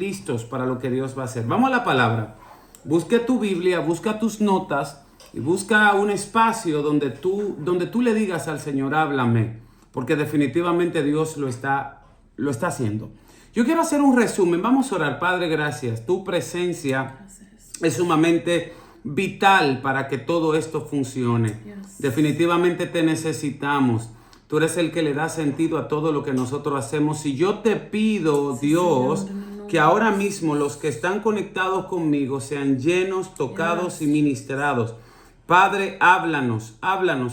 listos para lo que Dios va a hacer. Vamos a la palabra. Busca tu Biblia, busca tus notas y busca un espacio donde tú le digas al Señor, háblame, porque definitivamente Dios lo está haciendo. Yo quiero hacer un resumen. Vamos a orar. Padre, gracias. Tu presencia es sumamente vital para que todo esto funcione. Definitivamente te necesitamos. Tú eres el que le da sentido a todo lo que nosotros hacemos. Y yo te pido, Dios, que ahora mismo los que están conectados conmigo sean llenos, tocados y ministrados. Padre, háblanos,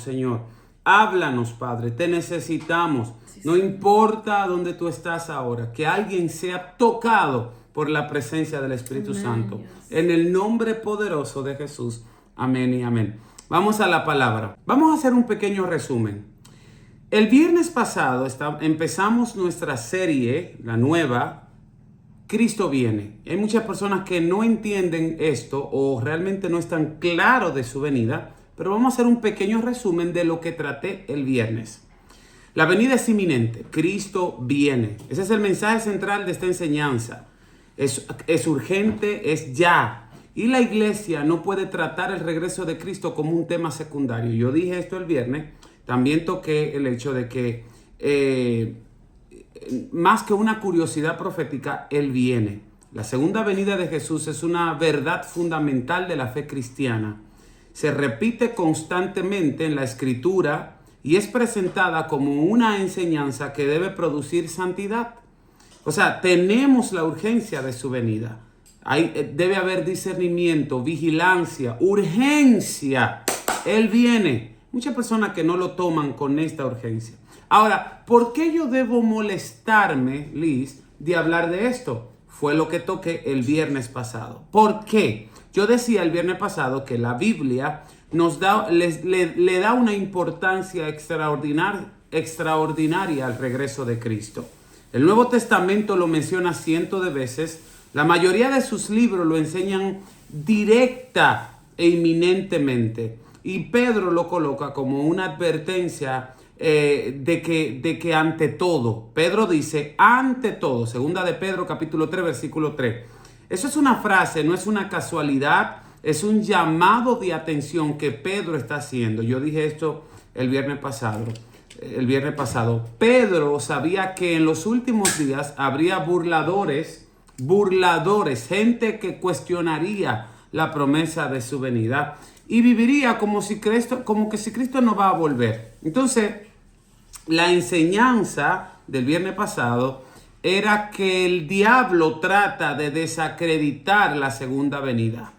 Señor. Háblanos, Padre. Te necesitamos. No importa dónde tú estás ahora, que alguien sea tocado por la presencia del Espíritu Santo. En el nombre poderoso de Jesús. Amén y amén. Vamos a la palabra. Vamos a hacer un pequeño resumen. El viernes pasado empezamos nuestra serie, la nueva, Cristo viene. Hay muchas personas que no entienden esto o realmente no están claros de su venida, pero vamos a hacer un pequeño resumen de lo que traté el viernes. La venida es inminente, Cristo viene. Ese es el mensaje central de esta enseñanza. Es urgente, es ya. Y la iglesia no puede tratar el regreso de Cristo como un tema secundario. Yo dije esto el viernes. También toqué el hecho de que más que una curiosidad profética, Él viene. La segunda venida de Jesús es una verdad fundamental de la fe cristiana. Se repite constantemente en la Escritura y es presentada como una enseñanza que debe producir santidad. O sea, tenemos la urgencia de su venida. Debe haber discernimiento, vigilancia, urgencia. Él viene. Muchas personas que no lo toman con esta urgencia. Ahora, ¿por qué yo debo molestarme, Liz, de hablar de esto? Fue lo que toqué el viernes pasado. ¿Por qué? Yo decía el viernes pasado que la Biblia le da una importancia extraordinaria al regreso de Cristo. El Nuevo Testamento lo menciona cientos de veces. La mayoría de sus libros lo enseñan directa e inminentemente. Y Pedro lo coloca como una advertencia de que ante todo, Pedro dice, ante todo, segunda de Pedro capítulo 3, versículo 3. Eso es una frase, no es una casualidad, es un llamado de atención que Pedro está haciendo. Yo dije esto el viernes pasado. Pedro sabía que en los últimos días habría burladores, gente que cuestionaría la promesa de su venida. Y viviría como que si Cristo no va a volver. Entonces, la enseñanza del viernes pasado era que el diablo trata de desacreditar la segunda venida.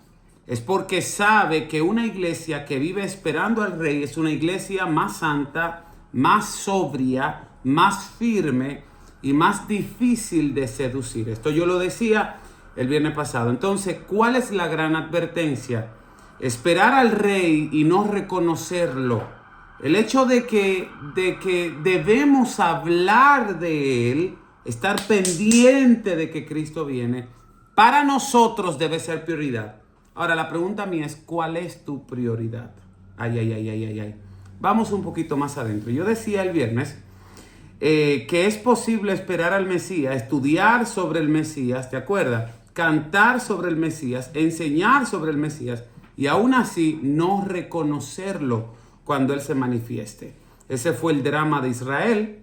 Es porque sabe que una iglesia que vive esperando al Rey es una iglesia más santa, más sobria, más firme y más difícil de seducir. Esto yo lo decía el viernes pasado. Entonces, ¿cuál es la gran advertencia? Esperar al Rey y no reconocerlo. El hecho de que debemos hablar de Él, estar pendiente de que Cristo viene, para nosotros debe ser prioridad. Ahora, la pregunta mía es, ¿cuál es tu prioridad? Ay. Vamos un poquito más adentro. Yo decía el viernes que es posible esperar al Mesías, estudiar sobre el Mesías, ¿te acuerdas? Cantar sobre el Mesías, enseñar sobre el Mesías, y aún así no reconocerlo cuando Él se manifieste. Ese fue el drama de Israel.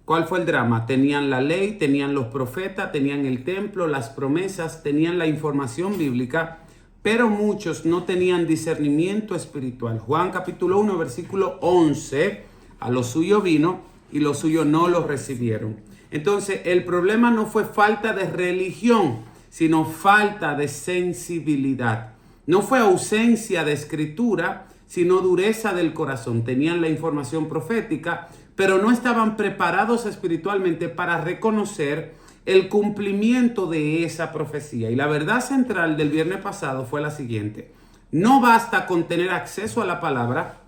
¿Cuál fue el drama? Tenían la ley, tenían los profetas, tenían el templo, las promesas, tenían la información bíblica, pero muchos no tenían discernimiento espiritual. Juan capítulo 1, versículo 11, a lo suyo vino y los suyos no lo recibieron. Entonces, el problema no fue falta de religión, sino falta de sensibilidad. No fue ausencia de escritura, sino dureza del corazón. Tenían la información profética, pero no estaban preparados espiritualmente para reconocer el cumplimiento de esa profecía. Y la verdad central del viernes pasado fue la siguiente. No basta con tener acceso a la palabra,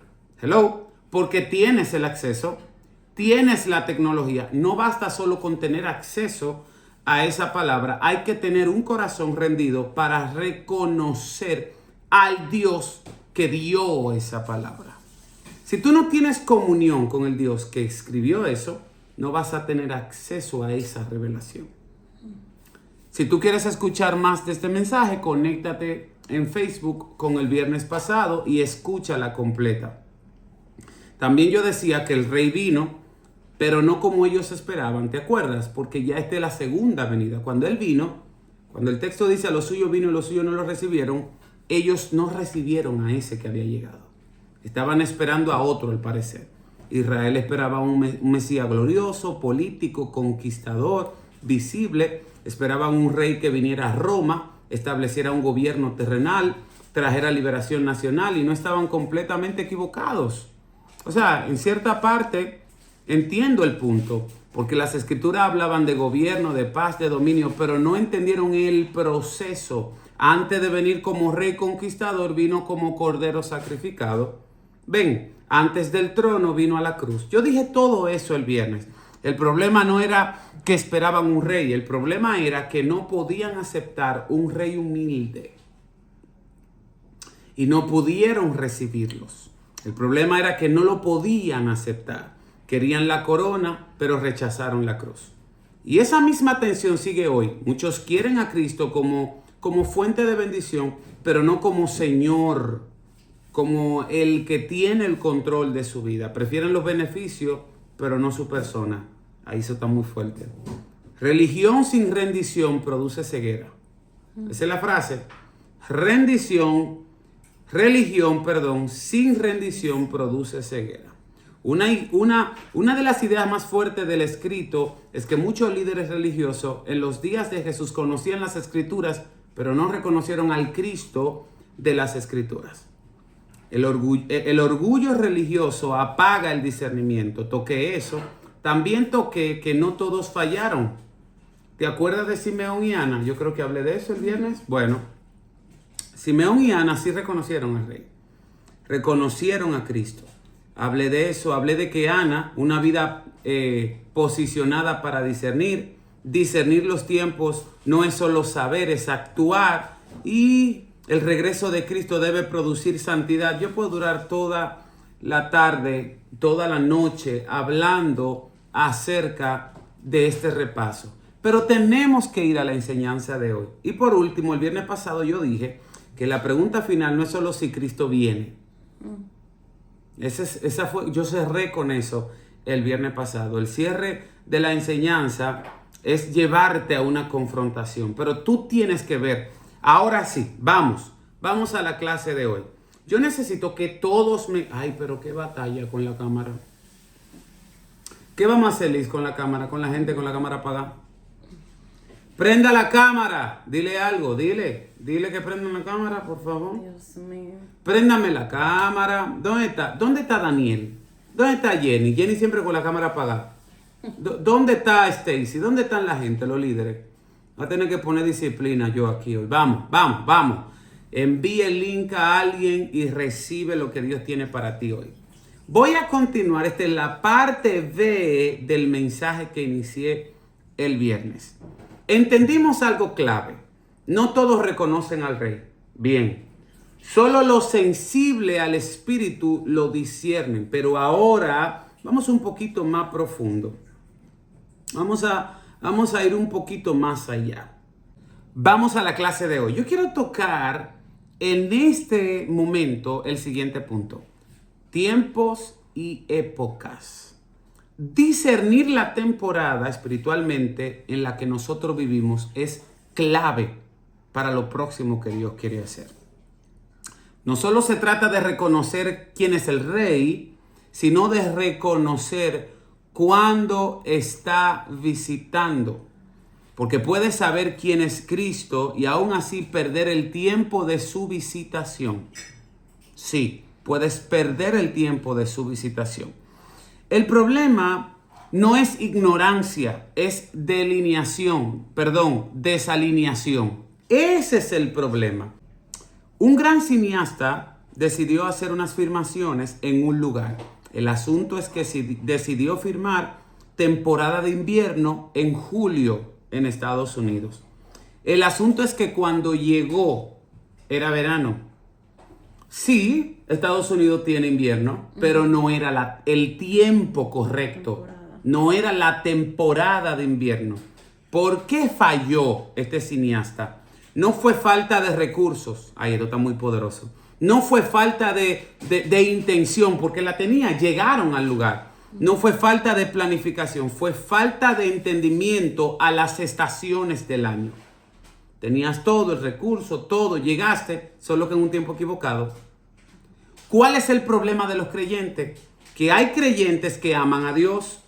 porque tienes el acceso, tienes la tecnología. No basta solo con tener acceso a esa palabra, hay que tener un corazón rendido para reconocer al Dios que dio esa palabra. Si tú no tienes comunión con el Dios que escribió eso, no vas a tener acceso a esa revelación. Si tú quieres escuchar más de este mensaje, conéctate en Facebook con el viernes pasado y escúchala completa. También yo decía que el rey vino, pero no como ellos esperaban, ¿te acuerdas? Porque ya esta es la segunda venida. Cuando él vino, cuando el texto dice a los suyos vino y los suyos no lo recibieron, ellos no recibieron a ese que había llegado. Estaban esperando a otro, al parecer. Israel esperaba un Mesías glorioso, político, conquistador, visible. Esperaban un rey que viniera a Roma, estableciera un gobierno terrenal, trajera liberación nacional, y no estaban completamente equivocados. O sea, en cierta parte entiendo el punto, porque las escrituras hablaban de gobierno, de paz, de dominio, pero no entendieron el proceso. Antes de venir como rey conquistador, vino como cordero sacrificado. Ven, antes del trono vino a la cruz. Yo dije todo eso el viernes. El problema no era que esperaban un rey, el problema era que no podían aceptar un rey humilde y no pudieron recibirlos. El problema era que no lo podían aceptar. Querían la corona, pero rechazaron la cruz. Y esa misma tensión sigue hoy. Muchos quieren a Cristo como fuente de bendición, pero no como Señor, como el que tiene el control de su vida. Prefieren los beneficios, pero no su persona. Ahí eso está muy fuerte. Religión sin rendición produce ceguera. Esa es la frase. Religión sin rendición produce ceguera. Una de las ideas más fuertes del escrito es que muchos líderes religiosos en los días de Jesús conocían las escrituras, pero no reconocieron al Cristo de las escrituras. El orgullo religioso apaga el discernimiento. Toqué eso. También toqué que no todos fallaron. ¿Te acuerdas de Simeón y Ana? Yo creo que hablé de eso el viernes. Bueno, Simeón y Ana sí reconocieron al rey. Reconocieron a Cristo. Hablé de eso. Hablé de que Ana, una vida posicionada para discernir. Discernir los tiempos no es solo saber, es actuar. Y el regreso de Cristo debe producir santidad. Yo puedo durar toda la tarde, toda la noche hablando acerca de este repaso. Pero tenemos que ir a la enseñanza de hoy. Y por último, el viernes pasado yo dije que la pregunta final no es solo si Cristo viene. Yo cerré con eso el viernes pasado. El cierre de la enseñanza es llevarte a una confrontación. Pero tú tienes que ver. Ahora sí, vamos a la clase de hoy. Yo necesito que todos me... Ay, pero qué batalla con la cámara. ¿Qué vamos a hacer, Liz, con la cámara? Con la gente con la cámara apagada. Prenda la cámara. Dile algo, dile que prendan la cámara, por favor. Dios mío. Préndame la cámara. ¿Dónde está Daniel? ¿Dónde está Jenny? Jenny siempre con la cámara apagada. ¿Dónde está Stacy? ¿Dónde están la gente, los líderes? Va a tener que poner disciplina yo aquí hoy. Vamos. Envíe el link a alguien y recibe lo que Dios tiene para ti hoy. Voy a continuar. Esta es la parte B del mensaje que inicié el viernes. Entendimos algo clave. No todos reconocen al rey. Bien. Solo los sensibles al espíritu lo disciernen. Pero ahora vamos un poquito más profundo. Vamos a ir un poquito más allá. Vamos a la clase de hoy. Yo quiero tocar en este momento el siguiente punto. Tiempos y épocas. Discernir la temporada espiritualmente en la que nosotros vivimos es clave para lo próximo que Dios quiere hacer. No solo se trata de reconocer quién es el rey, sino de reconocer cuándo está visitando. Porque puedes saber quién es Cristo y aún así perder el tiempo de su visitación. Sí, puedes perder el tiempo de su visitación. El problema no es ignorancia, es desalineación. Ese es el problema. Un gran cineasta decidió hacer unas filmaciones en un lugar. El asunto es que decidió filmar temporada de invierno en julio en Estados Unidos. El asunto es que cuando llegó era verano. Sí, Estados Unidos tiene invierno, pero no era el tiempo correcto. No era la temporada de invierno. ¿Por qué falló este cineasta? No fue falta de recursos. Ay, esto está muy poderoso. No fue falta de intención, porque la tenía, llegaron al lugar. No fue falta de planificación, fue falta de entendimiento a las estaciones del año. Tenías todo, el recurso, todo, llegaste, solo que en un tiempo equivocado. ¿Cuál es el problema de los creyentes? Que hay creyentes que aman a Dios,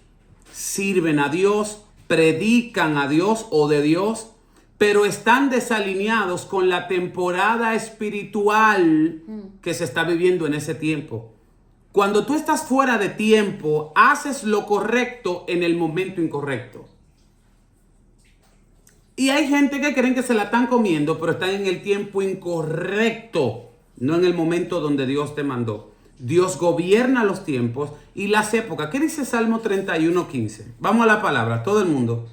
sirven a Dios, predican a Dios o de Dios, pero están desalineados con la temporada espiritual que se está viviendo en ese tiempo. Cuando tú estás fuera de tiempo, haces lo correcto en el momento incorrecto. Y hay gente que creen que se la están comiendo, pero están en el tiempo incorrecto, no en el momento donde Dios te mandó. Dios gobierna los tiempos y las épocas. ¿Qué dice Salmo 31:15? Vamos a la palabra, todo el mundo.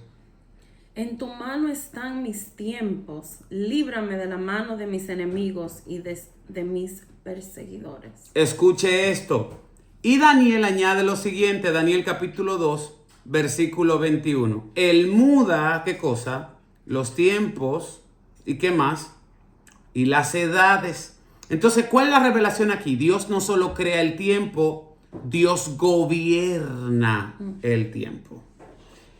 En tu mano están mis tiempos, líbrame de la mano de mis enemigos y de mis perseguidores. Escuche esto. Y Daniel añade lo siguiente, Daniel capítulo 2, versículo 21. Él muda, ¿qué cosa? Los tiempos, ¿y qué más? Y las edades. Entonces, ¿cuál es la revelación aquí? Dios no solo crea el tiempo, Dios gobierna el tiempo.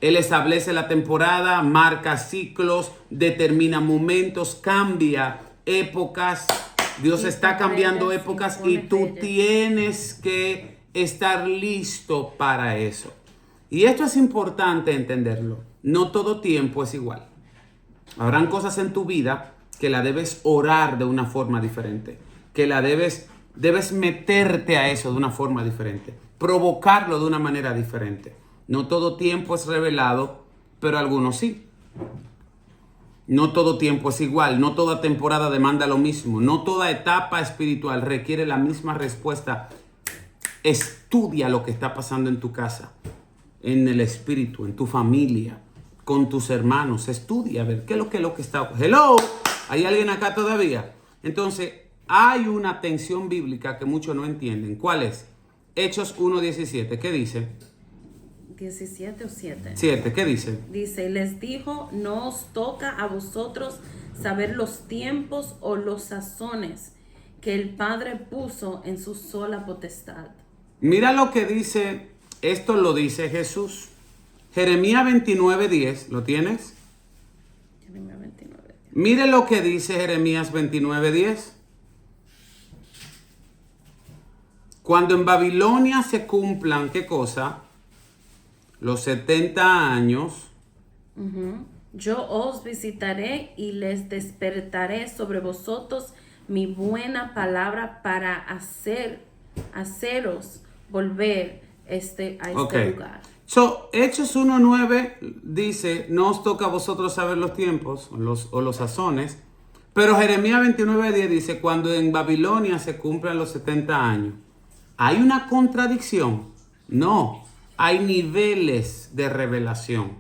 Él establece la temporada, marca ciclos, determina momentos, cambia épocas. Dios está cambiando épocas y tú tienes que estar listo para eso. Y esto es importante entenderlo. No todo tiempo es igual. Habrán cosas en tu vida que la debes orar de una forma diferente. Que la debes meterte a eso de una forma diferente. Provocarlo de una manera diferente. No todo tiempo es revelado, pero algunos sí. No todo tiempo es igual, no toda temporada demanda lo mismo, no toda etapa espiritual requiere la misma respuesta. Estudia lo que está pasando en tu casa, en el espíritu, en tu familia, con tus hermanos. Estudia, a ver, ¿qué es lo que está? Hello, ¿hay alguien acá todavía? Entonces, hay una tensión bíblica que muchos no entienden. ¿Cuál es? Hechos 1:17, ¿qué dice? 17 o 7. 7, ¿qué dice? Dice, les dijo, no os toca a vosotros saber los tiempos o los sazones que el Padre puso en su sola potestad. Mira lo que dice, esto lo dice Jesús. Jeremías 29:10, ¿lo tienes? Jeremías 29. Mire lo que dice Jeremías 29:10. Cuando en Babilonia se cumplan, ¿qué cosa? Los 70 años. Yo os visitaré y les despertaré sobre vosotros mi buena palabra para haceros volver a este lugar. Hechos 1:9 dice, no os toca a vosotros saber los tiempos o los sazones. Pero Jeremías 29:10 dice, cuando en Babilonia se cumplan los 70 años. ¿Hay una contradicción? No. Hay niveles de revelación.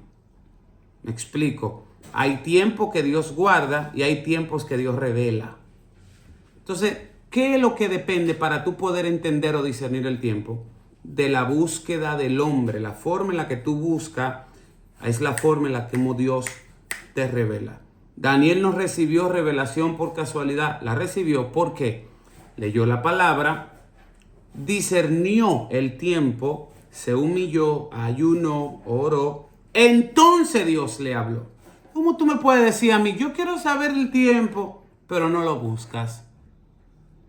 Me explico. Hay tiempo que Dios guarda y hay tiempos que Dios revela. Entonces, ¿qué es lo que depende para tú poder entender o discernir el tiempo? De la búsqueda del hombre. La forma en la que tú buscas es la forma en la que Dios te revela. Daniel no recibió revelación por casualidad. La recibió porque leyó la palabra, discernió el tiempo, se humilló, ayunó, oró. Entonces Dios le habló. ¿Cómo tú me puedes decir a mí, yo quiero saber el tiempo, pero no lo buscas?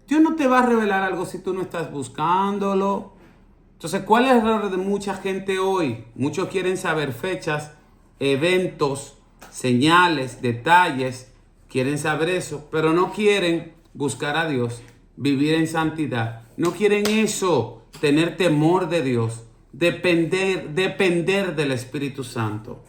Dios no te va a revelar algo si tú no estás buscándolo. Entonces, ¿cuál es el error de mucha gente hoy? Muchos quieren saber fechas, eventos, señales, detalles. Quieren saber eso, pero no quieren buscar a Dios, vivir en santidad. No quieren eso, tener temor de Dios. Depender del Espíritu Santo.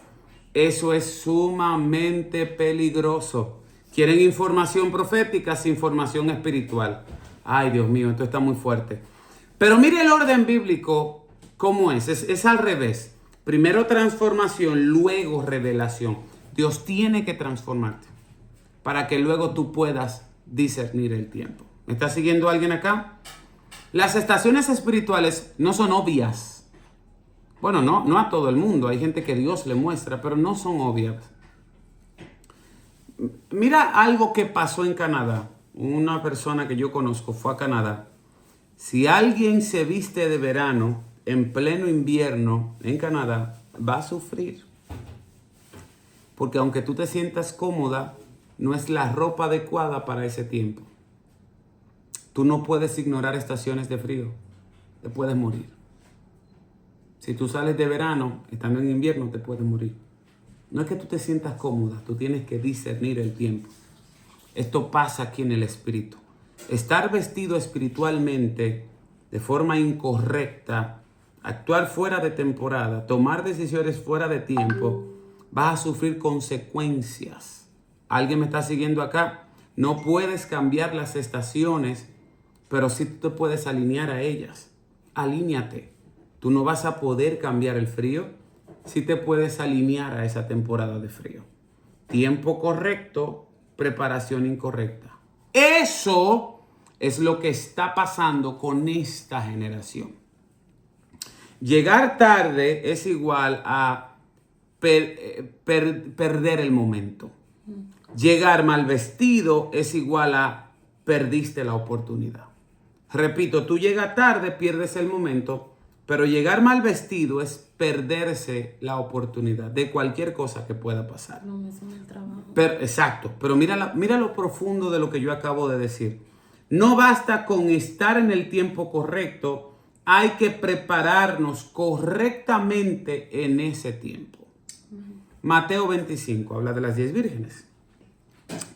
Eso es sumamente peligroso. Quieren información profética sin información espiritual. Ay, Dios mío, esto está muy fuerte. Pero mire el orden bíblico, ¿cómo es? Es al revés. Primero transformación, luego revelación. Dios tiene que transformarte para que luego tú puedas discernir el tiempo. ¿Me está siguiendo alguien acá? Las estaciones espirituales no son obvias. Bueno, no a todo el mundo, hay gente que Dios le muestra, pero no son obvias. Mira algo que pasó en Canadá. Una persona que yo conozco fue a Canadá. Si alguien se viste de verano en pleno invierno en Canadá, va a sufrir. Porque aunque tú te sientas cómoda, no es la ropa adecuada para ese tiempo. Tú no puedes ignorar estaciones de frío. Te puedes morir. Si tú sales de verano, estando en invierno, te puedes morir. No es que tú te sientas cómoda, tú tienes que discernir el tiempo. Esto pasa aquí en el espíritu. Estar vestido espiritualmente de forma incorrecta, actuar fuera de temporada, tomar decisiones fuera de tiempo, vas a sufrir consecuencias. ¿Alguien me está siguiendo acá? No puedes cambiar las estaciones, pero sí tú te puedes alinear a ellas. Alíñate. Tú no vas a poder cambiar el frío, sí te puedes alinear a esa temporada de frío. Tiempo correcto, preparación incorrecta. Eso es lo que está pasando con esta generación. Llegar tarde es igual a perder el momento. Llegar mal vestido es igual a perdiste la oportunidad. Repito, tú llegas tarde, pierdes el momento, pero llegar mal vestido es perderse la oportunidad de cualquier cosa que pueda pasar. Lo mismo en el trabajo. Exacto, pero mira lo profundo de lo que yo acabo de decir. No basta con estar en el tiempo correcto, hay que prepararnos correctamente en ese tiempo. Mateo 25 habla de las 10 vírgenes.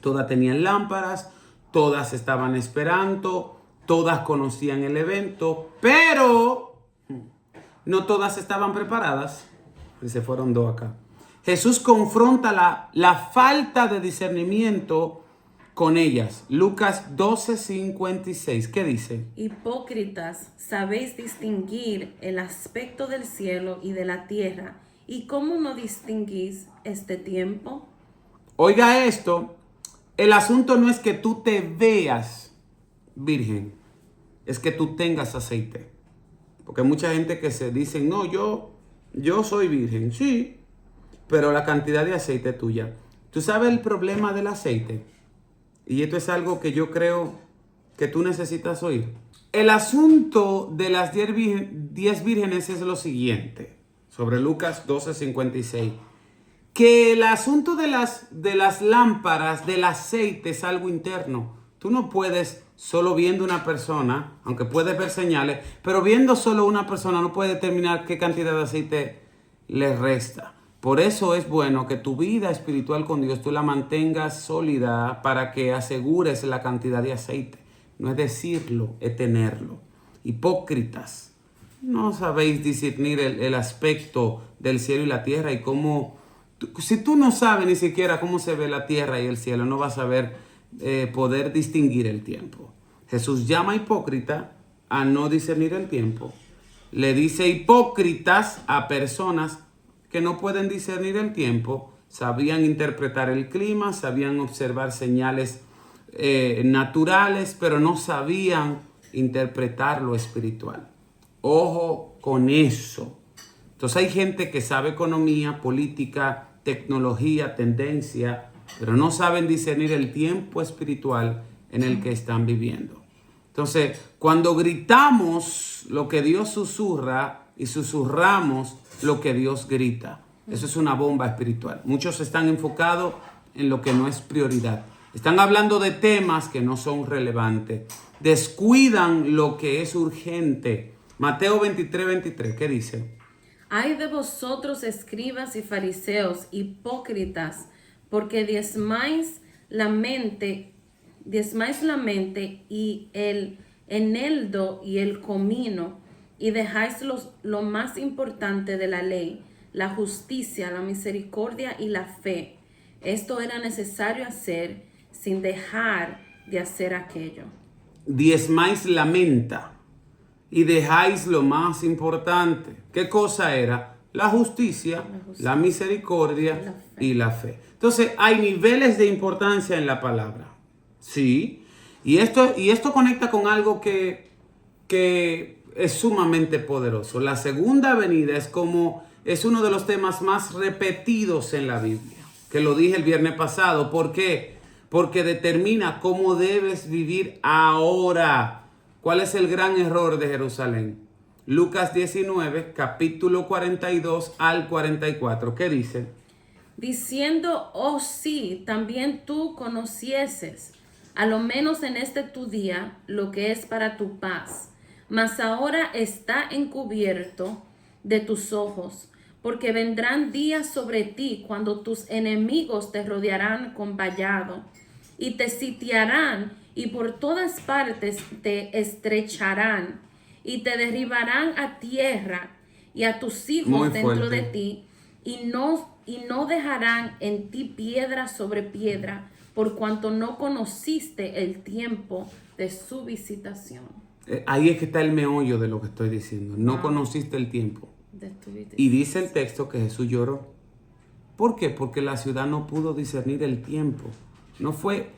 Todas tenían lámparas, todas estaban esperando, todas conocían el evento, pero no todas estaban preparadas. Y se fueron dos acá. Jesús confronta la falta de discernimiento con ellas. Lucas 12:56. ¿Qué dice? Hipócritas, sabéis distinguir el aspecto del cielo y de la tierra, ¿y cómo no distinguís este tiempo? Oiga esto, el asunto no es que tú te veas virgen, es que tú tengas aceite. Porque hay mucha gente que se dice, no, yo soy virgen, sí, pero la cantidad de aceite es tuya. ¿Tú sabes el problema del aceite? Y esto es algo que yo creo que tú necesitas oír. El asunto de las 10 vírgenes es lo siguiente, sobre Lucas 12:56. Que el asunto de las lámparas, del aceite, es algo interno. Tú no puedes, solo viendo una persona, aunque puedes ver señales, pero viendo solo una persona no puedes determinar qué cantidad de aceite le resta. Por eso es bueno que tu vida espiritual con Dios tú la mantengas sólida para que asegures la cantidad de aceite. No es decirlo, es tenerlo. Hipócritas, no sabéis discernir el aspecto del cielo y la tierra y cómo... Si tú no sabes ni siquiera cómo se ve la tierra y el cielo, no vas a poder distinguir el tiempo. Jesús llama hipócrita a no discernir el tiempo. Le dice hipócritas a personas que no pueden discernir el tiempo. Sabían interpretar el clima, sabían observar señales naturales, pero no sabían interpretar lo espiritual. Ojo con eso. Entonces hay gente que sabe economía, política, tecnología, tendencia, pero no saben discernir el tiempo espiritual en el que están viviendo. Entonces, cuando gritamos lo que Dios susurra y susurramos lo que Dios grita, eso es una bomba espiritual. Muchos están enfocados en lo que no es prioridad. Están hablando de temas que no son relevantes. Descuidan lo que es urgente. Mateo 23:23, ¿qué dice? Ay de vosotros, escribas y fariseos, hipócritas, porque diezmáis la mente y el eneldo y el comino, y dejáis lo más importante de la ley, la justicia, la misericordia y la fe. Esto era necesario hacer sin dejar de hacer aquello. Diezmáis la menta y dejáis lo más importante. ¿Qué cosa era? La justicia, la misericordia y la fe. Entonces, hay niveles de importancia en la palabra. Sí. Y esto conecta con algo que es sumamente poderoso. La segunda venida es uno de los temas más repetidos en la Biblia, que lo dije el viernes pasado. ¿Por qué? Porque determina cómo debes vivir ahora. ¿Cuál es el gran error de Jerusalén? Lucas 19, capítulo 42 al 44. ¿Qué dice? Diciendo, oh sí, también tú conocieses, a lo menos en este tu día, lo que es para tu paz. Mas ahora está encubierto de tus ojos, porque vendrán días sobre ti cuando tus enemigos te rodearán con vallado y te sitiarán y por todas partes te estrecharán y te derribarán a tierra y a tus hijos Muy dentro fuerte. de ti y no dejarán en ti piedra sobre piedra por cuanto no conociste el tiempo de su visitación. Ahí es que está el meollo de lo que estoy diciendo. No Wow. conociste el tiempo. De tu visitación. Y dice el texto que Jesús lloró. ¿Por qué? Porque la ciudad no pudo discernir el tiempo. No fue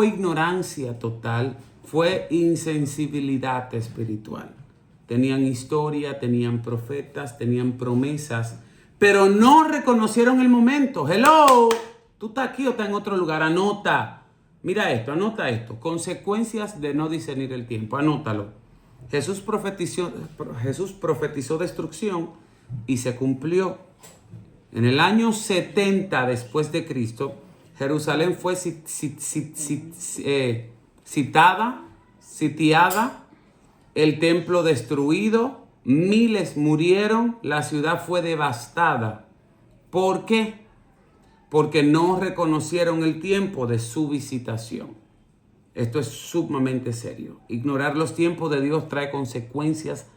ignorancia total, fue insensibilidad espiritual. Tenían historia, tenían profetas, tenían promesas, pero no reconocieron el momento. Hello, tú estás aquí o estás en otro lugar. Anota. Mira esto, anota esto. Consecuencias de no discernir el tiempo. Anótalo. Jesús profetizó destrucción y se cumplió. En el año 70 después de Cristo, Jerusalén fue sitiada, el templo destruido, miles murieron, la ciudad fue devastada. ¿Por qué? Porque no reconocieron el tiempo de su visitación. Esto es sumamente serio. Ignorar los tiempos de Dios trae consecuencias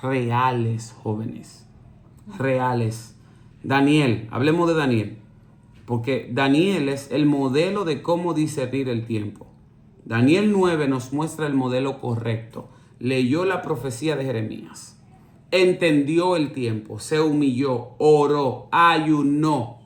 reales, jóvenes. Reales. Daniel, hablemos de Daniel. Porque Daniel es el modelo de cómo discernir el tiempo. Daniel 9 nos muestra el modelo correcto. Leyó la profecía de Jeremías. Entendió el tiempo, se humilló, oró, ayunó.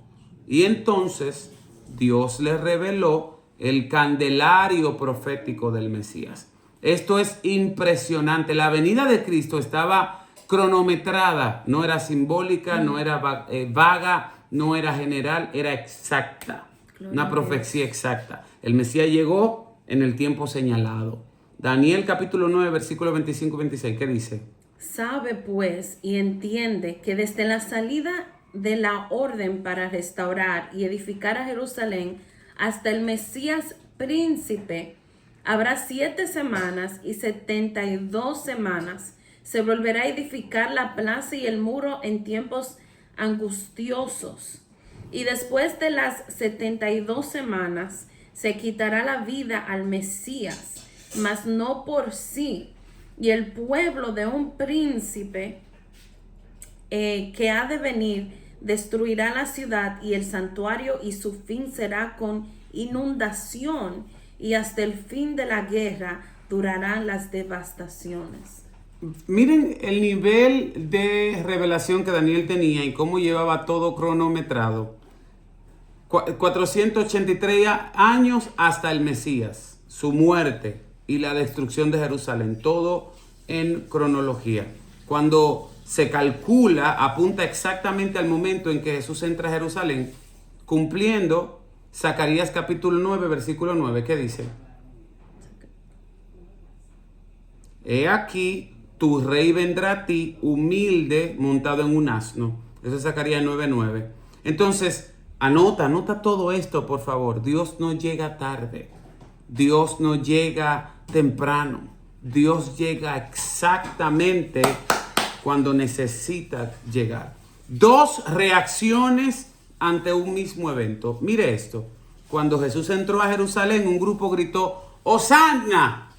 Y entonces Dios le reveló el candelario profético del Mesías. Esto es impresionante. La venida de Cristo estaba cronometrada. No era simbólica, no era vaga, no era general, era exacta. Una profecía exacta. El Mesías llegó en el tiempo señalado. Daniel capítulo 9, versículo 25-26. ¿Qué dice? Sabe pues y entiende que desde la salida de la orden para restaurar y edificar a Jerusalén hasta el Mesías príncipe, habrá 7 semanas y 72 semanas. Se volverá a edificar la plaza y el muro en tiempos angustiosos. Y después de las 72 semanas se quitará la vida al Mesías, mas no por sí. Y el pueblo de un príncipe que ha de venir destruirá la ciudad y el santuario, y su fin será con inundación, y hasta el fin de la guerra durarán las devastaciones. Miren el nivel de revelación que Daniel tenía y cómo llevaba todo cronometrado. 483 años hasta el Mesías, su muerte y la destrucción de Jerusalén, todo en cronología. Cuando se calcula, apunta exactamente al momento en que Jesús entra a Jerusalén, cumpliendo Zacarías capítulo 9, versículo 9, ¿qué dice? He aquí, tu rey vendrá a ti, humilde, montado en un asno. Eso es Zacarías 9:9. Entonces, anota todo esto, por favor. Dios no llega tarde. Dios no llega temprano. Dios llega exactamente cuando necesita llegar. 2 reacciones ante un mismo evento. Mire esto. Cuando Jesús entró a Jerusalén, un grupo gritó, ¡Hosanna!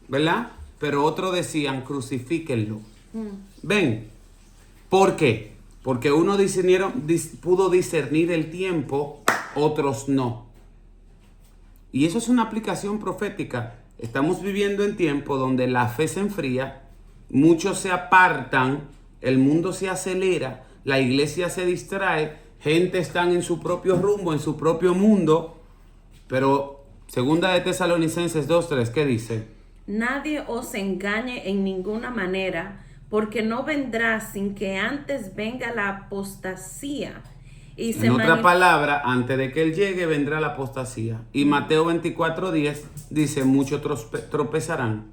¿Verdad? Pero otros decían, crucifíquenlo. ¿Ven? ¿Por qué? Porque uno pudo discernir el tiempo, otros no. Y eso es una aplicación profética. Estamos viviendo en tiempo donde la fe se enfría, muchos se apartan, el mundo se acelera, la iglesia se distrae, gente está en su propio rumbo, en su propio mundo. Pero segunda de Tesalonicenses 2:3, ¿qué dice? Nadie os engañe en ninguna manera, porque no vendrá sin que antes venga la apostasía. Y En otra palabra, antes de que Él llegue, vendrá la apostasía. Y Mateo 24:10 dice, muchos tropezarán.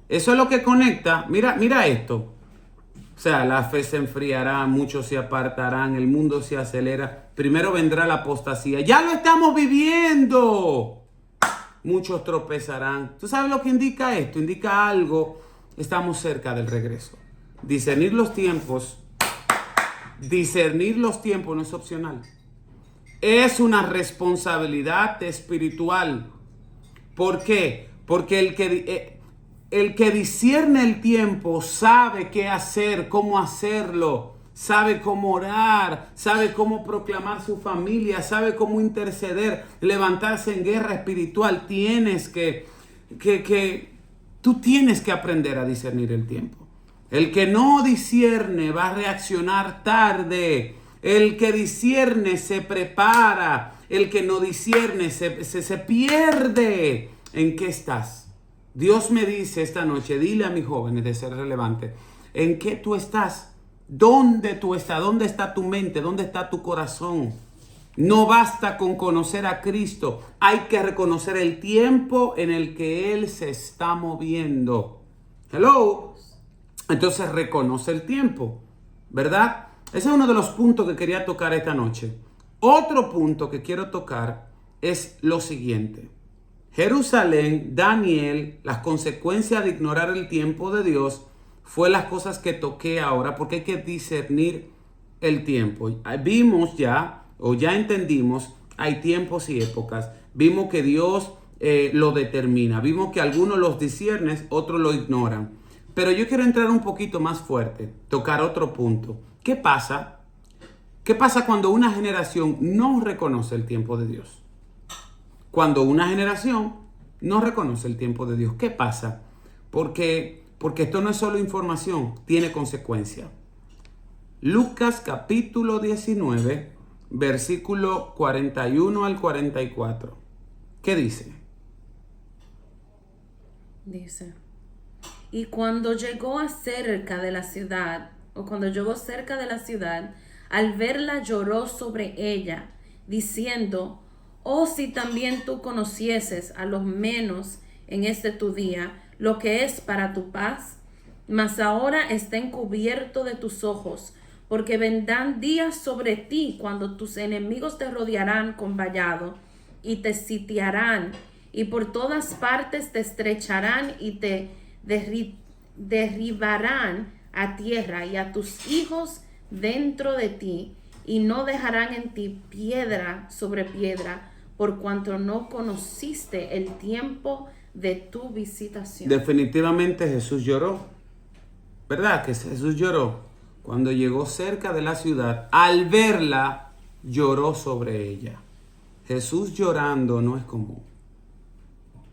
Eso es lo que conecta. Mira esto. O sea, la fe se enfriará, muchos se apartarán, el mundo se acelera. Primero vendrá la apostasía. Ya lo estamos viviendo. Muchos tropezarán. ¿Tú sabes lo que indica esto? Indica algo. Estamos cerca del regreso. Discernir los tiempos no es opcional. Es una responsabilidad espiritual. ¿Por qué? Porque el que discierne el tiempo sabe qué hacer, cómo hacerlo, sabe cómo orar, sabe cómo proclamar su familia, sabe cómo interceder, levantarse en guerra espiritual. Tú tienes que aprender a discernir el tiempo. El que no discierne va a reaccionar tarde. El que discierne se prepara. El que no discierne se pierde. ¿En qué estás? Dios me dice esta noche, dile a mis jóvenes de ser relevante, ¿en qué tú estás? ¿Dónde tú estás? ¿Dónde está tu mente? ¿Dónde está tu corazón? No basta con conocer a Cristo. Hay que reconocer el tiempo en el que Él se está moviendo. Hello. Entonces reconoce el tiempo, ¿verdad? Ese es uno de los puntos que quería tocar esta noche. Otro punto que quiero tocar es lo siguiente. Jerusalén, Daniel, las consecuencias de ignorar el tiempo de Dios fue las cosas que toqué ahora, porque hay que discernir el tiempo. Vimos ya, o ya entendimos, hay tiempos y épocas. Vimos que Dios lo determina. Vimos que algunos los disciernen, otros lo ignoran. Pero yo quiero entrar un poquito más fuerte, tocar otro punto. ¿Qué pasa? ¿Qué pasa cuando una generación no reconoce el tiempo de Dios? Cuando una generación no reconoce el tiempo de Dios, ¿qué pasa? Porque esto no es solo información, tiene consecuencia. Lucas capítulo 19, versículo 41 al 44. ¿Qué dice? Dice, y cuando llegó cerca de la ciudad, al verla lloró sobre ella, diciendo, oh, si también tú conocieses a lo menos en este tu día lo que es para tu paz, mas ahora está encubierto de tus ojos, porque vendrán días sobre ti cuando tus enemigos te rodearán con vallado y te sitiarán, y por todas partes te estrecharán y te derribarán a tierra y a tus hijos dentro de ti, y no dejarán en ti piedra sobre piedra, por cuanto no conociste el tiempo de tu visitación. Definitivamente Jesús lloró, ¿verdad? Que Jesús lloró cuando llegó cerca de la ciudad. Al verla, lloró sobre ella. Jesús llorando no es común.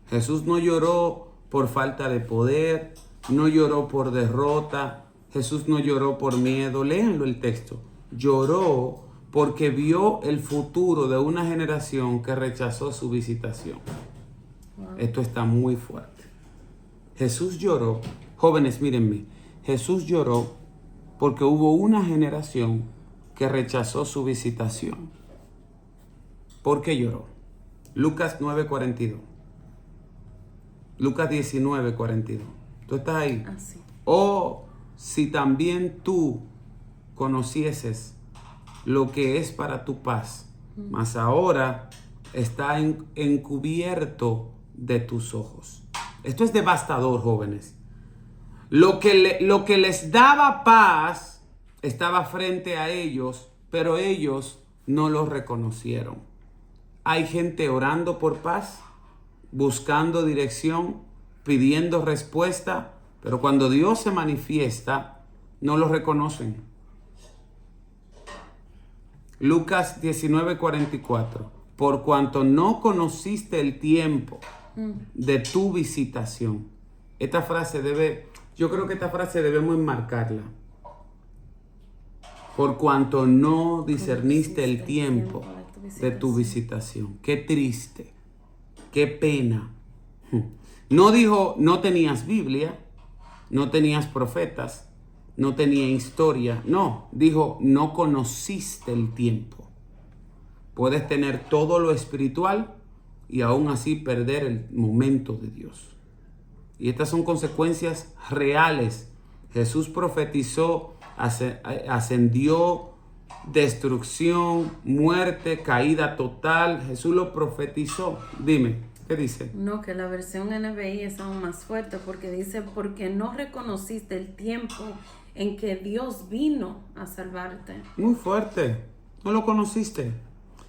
Jesús no lloró por falta de poder, no lloró por derrota, Jesús no lloró por miedo. Léanlo el texto. Lloró porque vio el futuro de una generación que rechazó su visitación. Wow. Esto está muy fuerte. Jesús lloró. Jóvenes, mírenme. Jesús lloró porque hubo una generación que rechazó su visitación. ¿Por qué lloró? Lucas 9:42. Lucas 19:42. ¿Tú estás ahí? Sí. Oh, si también tú conocieses lo que es para tu paz, mas ahora está encubierto de tus ojos. Esto es devastador, jóvenes. Lo que les daba paz estaba frente a ellos, pero ellos no lo reconocieron. Hay gente orando por paz, buscando dirección, pidiendo respuesta, pero cuando Dios se manifiesta, no lo reconocen. Lucas 19:44. Por cuanto no conociste el tiempo de tu visitación. Esta frase yo creo que esta frase debemos enmarcarla. Por cuanto no discerniste el tiempo de tu visitación. Qué triste, qué pena. No dijo, no tenías Biblia, no tenías profetas, no tenía historia. No, dijo, no conociste el tiempo. Puedes tener todo lo espiritual y aún así perder el momento de Dios. Y estas son consecuencias reales. Jesús profetizó, ascendió, destrucción, muerte, caída total. Jesús lo profetizó. Dime, ¿qué dice? No, que la versión NBI es aún más fuerte porque dice, porque no reconociste el tiempo en que Dios vino a salvarte. Muy fuerte. No lo conociste.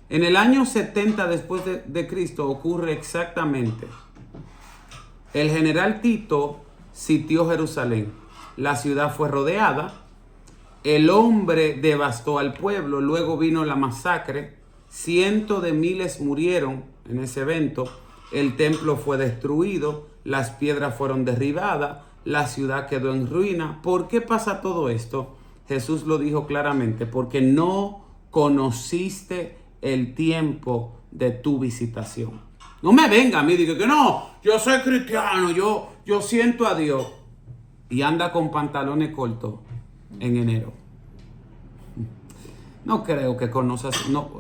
En el año 70 después de Cristo ocurre exactamente. El general Tito sitió Jerusalén. La ciudad fue rodeada. El hombre devastó al pueblo. Luego vino la masacre. Cientos de miles murieron en ese evento. El templo fue destruido. Las piedras fueron derribadas. La ciudad quedó en ruina. ¿Por qué pasa todo esto? Jesús lo dijo claramente. Porque no conociste el tiempo de tu visitación. No me venga a mí, diga que no, yo soy cristiano, yo siento a Dios. Y anda con pantalones cortos en enero. No creo que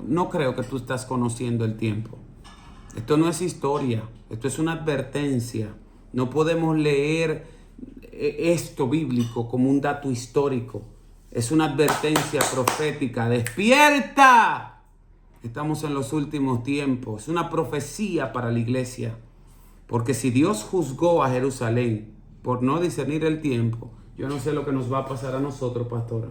no creo que tú estás conociendo el tiempo. Esto no es historia, esto es una advertencia. No podemos leer esto bíblico como un dato histórico. Es una advertencia profética. ¡Despierta! Estamos en los últimos tiempos. Es una profecía para la iglesia. Porque si Dios juzgó a Jerusalén por no discernir el tiempo, yo no sé lo que nos va a pasar a nosotros, pastora.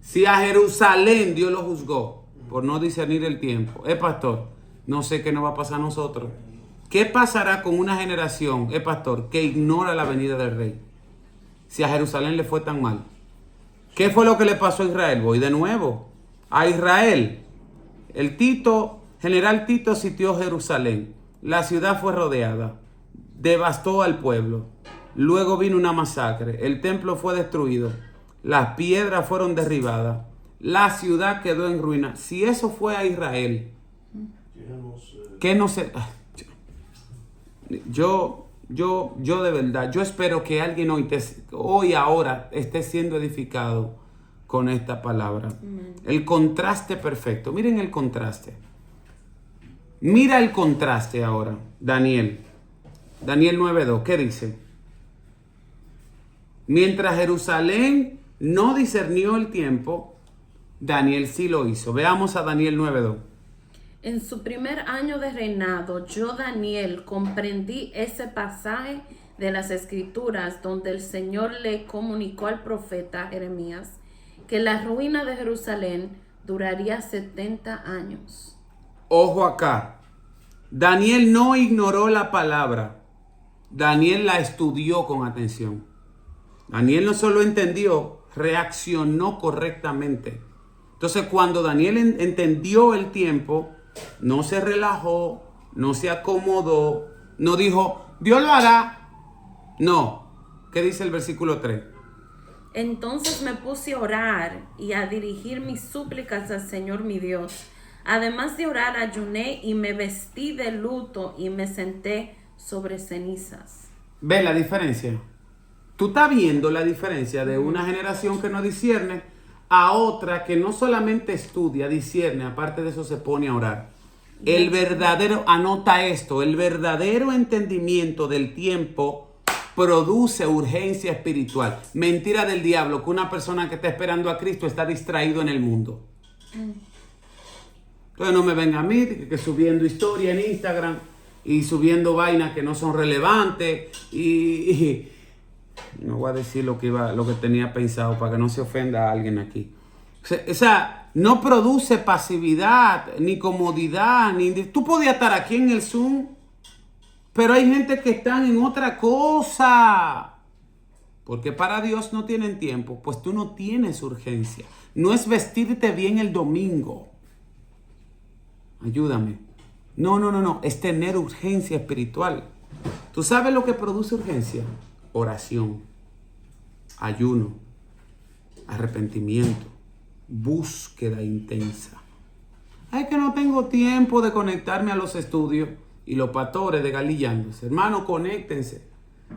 Si a Jerusalén Dios lo juzgó por no discernir el tiempo, pastor, no sé qué nos va a pasar a nosotros. ¿Qué pasará con una generación, pastor, que ignora la venida del rey? Si a Jerusalén le fue tan mal. ¿Qué fue lo que le pasó a Israel? Voy de nuevo. A Israel. El general Tito sitió Jerusalén. La ciudad fue rodeada. Devastó al pueblo. Luego vino una masacre. El templo fue destruido. Las piedras fueron derribadas. La ciudad quedó en ruina. Si eso fue a Israel, ¿qué no sé? Yo de verdad, yo espero que alguien ahora esté siendo edificado con esta palabra. El contraste perfecto. Miren el contraste. Mira el contraste ahora. Daniel 9:2. ¿Qué dice? Mientras Jerusalén no discernió el tiempo, Daniel sí lo hizo. Veamos a Daniel 9:2. En su primer año de reinado, yo, Daniel, comprendí ese pasaje de las Escrituras donde el Señor le comunicó al profeta Jeremías que la ruina de Jerusalén duraría 70 años. Ojo acá. Daniel no ignoró la palabra. Daniel la estudió con atención. Daniel no solo entendió, reaccionó correctamente. Entonces, cuando Daniel entendió el tiempo, no se relajó, no se acomodó, no dijo, Dios lo hará. No. ¿Qué dice el versículo 3? Entonces me puse a orar y a dirigir mis súplicas al Señor mi Dios. Además de orar, ayuné y me vestí de luto y me senté sobre cenizas. ¿Ves la diferencia? Tú estás viendo la diferencia de una generación que no discierne a otra que no solamente estudia, discierne, aparte de eso se pone a orar. El verdadero, anota esto, el verdadero entendimiento del tiempo produce urgencia espiritual. Mentira del diablo que una persona que está esperando a Cristo está distraído en el mundo. Entonces no me venga a mí que subiendo historia en Instagram y subiendo vainas que no son relevantes y no voy a decir lo que tenía pensado para que no se ofenda a alguien aquí. O sea, no produce pasividad, ni comodidad, tú podías estar aquí en el Zoom, pero hay gente que están en otra cosa. Porque para Dios no tienen tiempo, pues tú no tienes urgencia. No es vestirte bien el domingo. Ayúdame. No. Es tener urgencia espiritual. ¿Tú sabes lo que produce urgencia? Oración, ayuno, arrepentimiento, búsqueda intensa. Ay, que no tengo tiempo de conectarme a los estudios. y los pastores desgalillándose. Hermano, conéctense.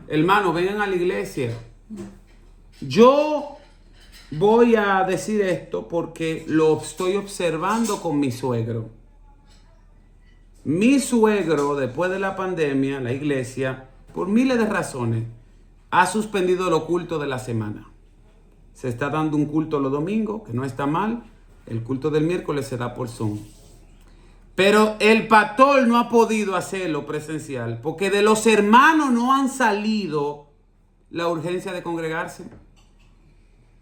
Hermano, vengan a la iglesia. Yo voy a decir esto porque lo estoy observando con mi suegro. Mi suegro, después de la pandemia, la iglesia, por miles de razones, ha suspendido el culto de la semana. Se está dando un culto los domingos, que no está mal. El culto del miércoles se da por Zoom. Pero el pastor no ha podido hacerlo presencial, porque de los hermanos no han salido la urgencia de congregarse.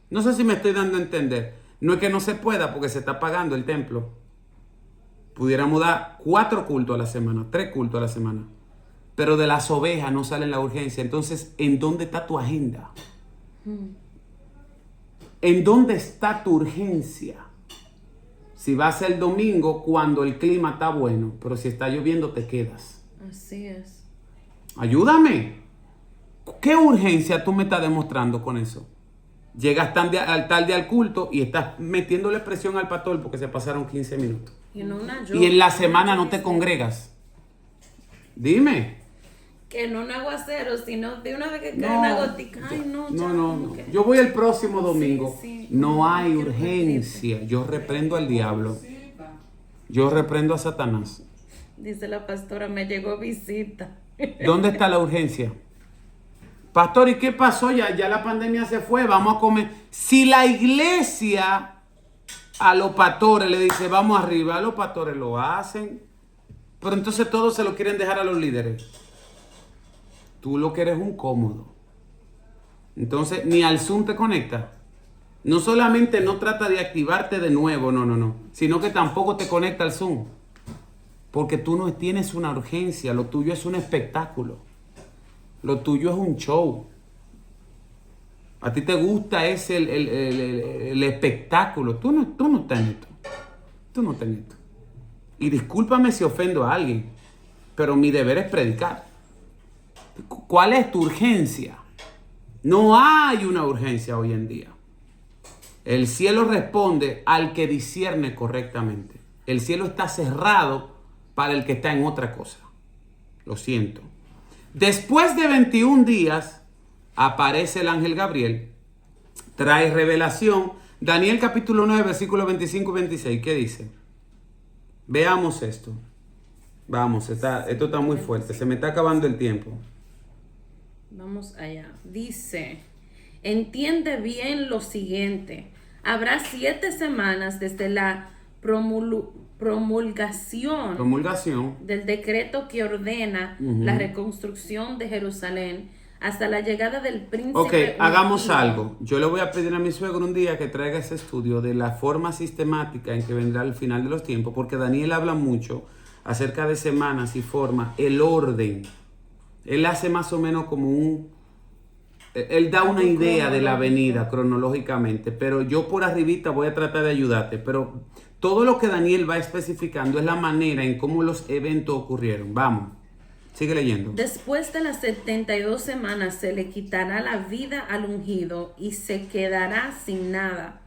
No sé si me estoy dando a entender. No es que no se pueda, porque se está pagando el templo. Pudiéramos dar 4 cultos a la semana, 3 cultos a la semana. Pero de las ovejas no sale la urgencia. Entonces, ¿en dónde está tu agenda? ¿En dónde está tu urgencia? Si va a ser el domingo cuando el clima está bueno, pero si está lloviendo te quedas. Así es. Ayúdame. ¿Qué urgencia tú me estás demostrando con eso? Llegas tarde al culto y estás metiéndole presión al pastor porque se pasaron 15 minutos. Y en la semana no te congregas. Dime. Que no un aguacero, sino de una vez que cae una gotica. Ay, no, ya. No. Yo voy el próximo domingo. Sí. No hay urgencia. Yo reprendo al diablo. Yo reprendo a Satanás. Dice la pastora, me llegó visita. ¿Dónde está la urgencia? Pastor, ¿y qué pasó? Ya la pandemia se fue, vamos a comer. Si la iglesia a los pastores le dice, vamos arriba, los pastores lo hacen. Pero entonces todos se lo quieren dejar a los líderes. Tú lo que eres un cómodo. Entonces, ni al Zoom te conecta. No solamente no trata de activarte de nuevo, no. Sino que tampoco te conecta al Zoom. Porque tú no tienes una urgencia, lo tuyo es un espectáculo. Lo tuyo es un show. A ti te gusta el espectáculo. Tú no estás en esto. Tú no estás en esto. Y discúlpame si ofendo a alguien, pero mi deber es predicar. ¿Cuál es tu urgencia? No hay una urgencia hoy en día. El cielo responde al que discierne correctamente. El cielo está cerrado para el que está en otra cosa. Lo siento. Después de 21 días, aparece el ángel Gabriel, trae revelación. Daniel capítulo 9, versículos 25 y 26, ¿qué dice? Veamos esto. Vamos, esto está muy fuerte, se me está acabando el tiempo. Vamos allá. Dice, entiende bien lo siguiente. Habrá 7 semanas desde la promulgación del decreto que ordena la reconstrucción de Jerusalén hasta la llegada del príncipe. Ok, hagamos algo. Yo le voy a pedir a mi suegro un día que traiga ese estudio de la forma sistemática en que vendrá al final de los tiempos, porque Daniel habla mucho acerca de semanas y forma, el orden. Él hace más o menos como él da una idea de la venida cronológicamente, pero yo por arribita voy a tratar de ayudarte. Pero todo lo que Daniel va especificando es la manera en cómo los eventos ocurrieron. Vamos, sigue leyendo. Después de las 72 semanas se le quitará la vida al ungido y se quedará sin nada.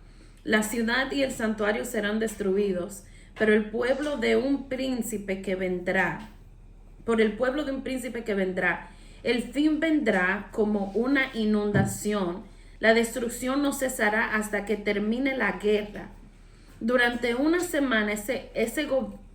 La ciudad y el santuario serán destruidos, pero el pueblo de un príncipe que vendrá, el fin vendrá como una inundación. La destrucción no cesará hasta que termine la guerra. Durante una semana ese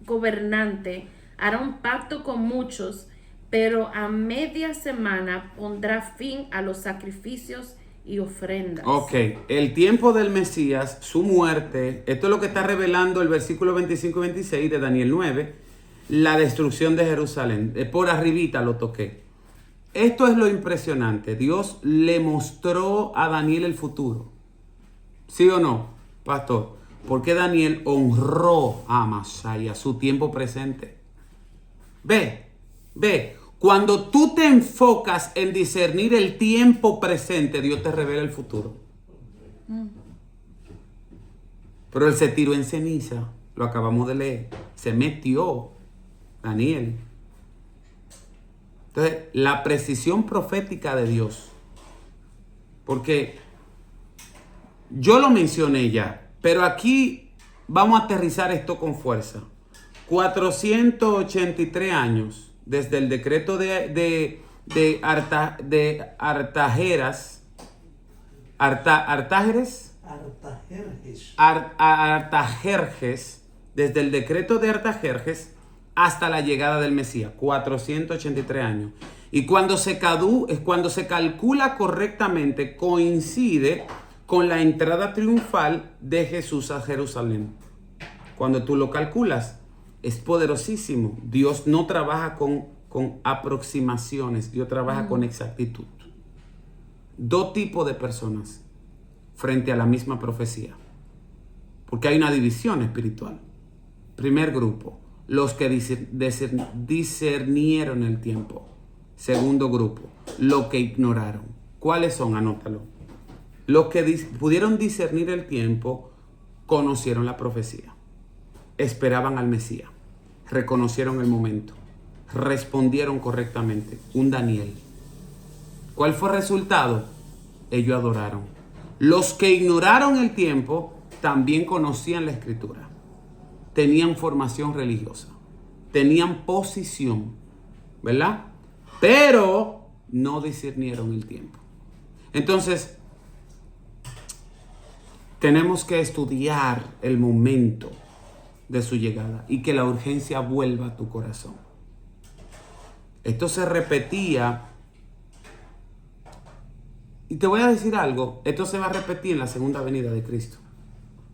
gobernante hará un pacto con muchos, pero a media semana pondrá fin a los sacrificios y ofrendas. Ok, el tiempo del Mesías, su muerte, esto es lo que está revelando el versículo 25 y 26 de Daniel 9, la destrucción de Jerusalén. Por arribita lo toqué. Esto es lo impresionante. Dios le mostró a Daniel el futuro. ¿Sí o no, pastor? Porque Daniel honró a Masaya, su tiempo presente. Ve. Cuando tú te enfocas en discernir el tiempo presente, Dios te revela el futuro. Pero él se tiró en ceniza. Lo acabamos de leer. Se metió Daniel. Entonces, la precisión profética de Dios. Porque yo lo mencioné ya, pero aquí vamos a aterrizar esto con fuerza. 483 años desde el decreto de Artajeras, Artajerjes, desde el decreto de Artajerjes hasta la llegada del Mesías, 483 años. Y cuando se calcula correctamente, coincide con la entrada triunfal de Jesús a Jerusalén. Cuando tú lo calculas, es poderosísimo. Dios no trabaja con aproximaciones, Dios trabaja con exactitud. Dos tipos de personas frente a la misma profecía, porque hay una división espiritual. Primer grupo, los que discernieron el tiempo. Segundo grupo, los que ignoraron. ¿Cuáles son? Anótalo. Los que pudieron discernir el tiempo conocieron la profecía, esperaban al Mesías, reconocieron el momento, respondieron correctamente. Un Daniel. ¿Cuál fue el resultado? Ellos adoraron. Los que ignoraron el tiempo también conocían la escritura, tenían formación religiosa, tenían posición, ¿verdad? Pero no discernieron el tiempo. Entonces, tenemos que estudiar el momento de su llegada y que la urgencia vuelva a tu corazón. Esto se repetía, y te voy a decir algo, esto se va a repetir en la segunda venida de Cristo.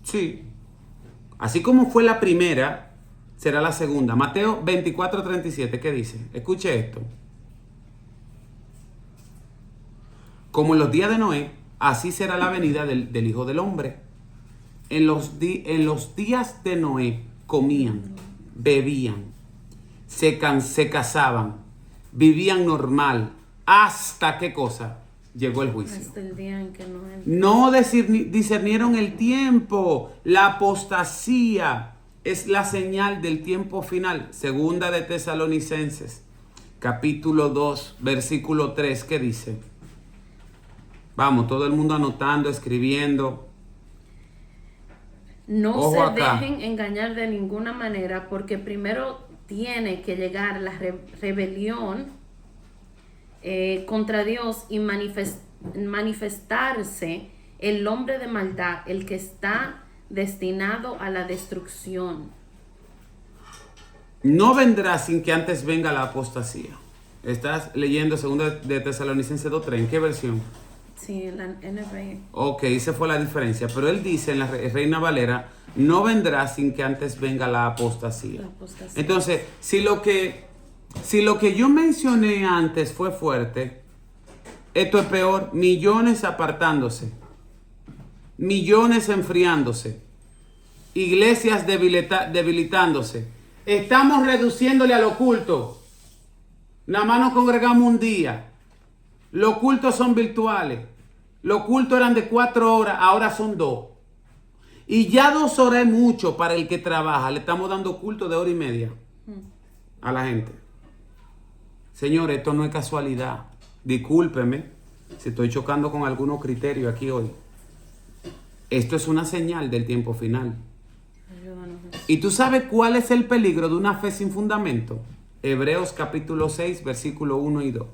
Sí. Así como fue la primera, será la segunda. Mateo 24:37, ¿qué dice? Escuche esto. Como en los días de Noé, así será la venida del Hijo del Hombre. En los días de Noé comían, bebían, se casaban, vivían normal. ¿Hasta qué cosa? Llegó el juicio. Hasta el día en que no discernieron el tiempo. La apostasía es la señal del tiempo final. Segunda de Tesalonicenses, capítulo 2, versículo 3, ¿qué dice? Vamos, todo el mundo anotando, escribiendo. No Ojo se acá. dejen engañar de ninguna manera, porque primero tiene que llegar la rebelión contra Dios y manifestarse el hombre de maldad, el que está destinado a la destrucción. No vendrá sin que antes venga la apostasía. Estás leyendo segunda de Tesalonicenses 2:3. ¿En qué versión? Sí, en la NBI. Ok, esa fue la diferencia. Pero él dice en la Reina Valera, no vendrá sin que antes venga la apostasía. Entonces, si lo que yo mencioné antes fue fuerte, esto es peor. Millones apartándose, millones enfriándose, iglesias debilitándose. Estamos reduciéndole al oculto. Nada más nos congregamos un día. Los cultos son virtuales. Los cultos eran de 4 horas, ahora son 2. Y ya 2 horas es mucho para el que trabaja. Le estamos dando culto de 1 hora y media a la gente. Señores, esto no es casualidad. Discúlpeme si estoy chocando con algunos criterios aquí hoy. Esto es una señal del tiempo final. ¿Y tú sabes cuál es el peligro de una fe sin fundamento? Hebreos capítulo 6, versículo 1 y 2.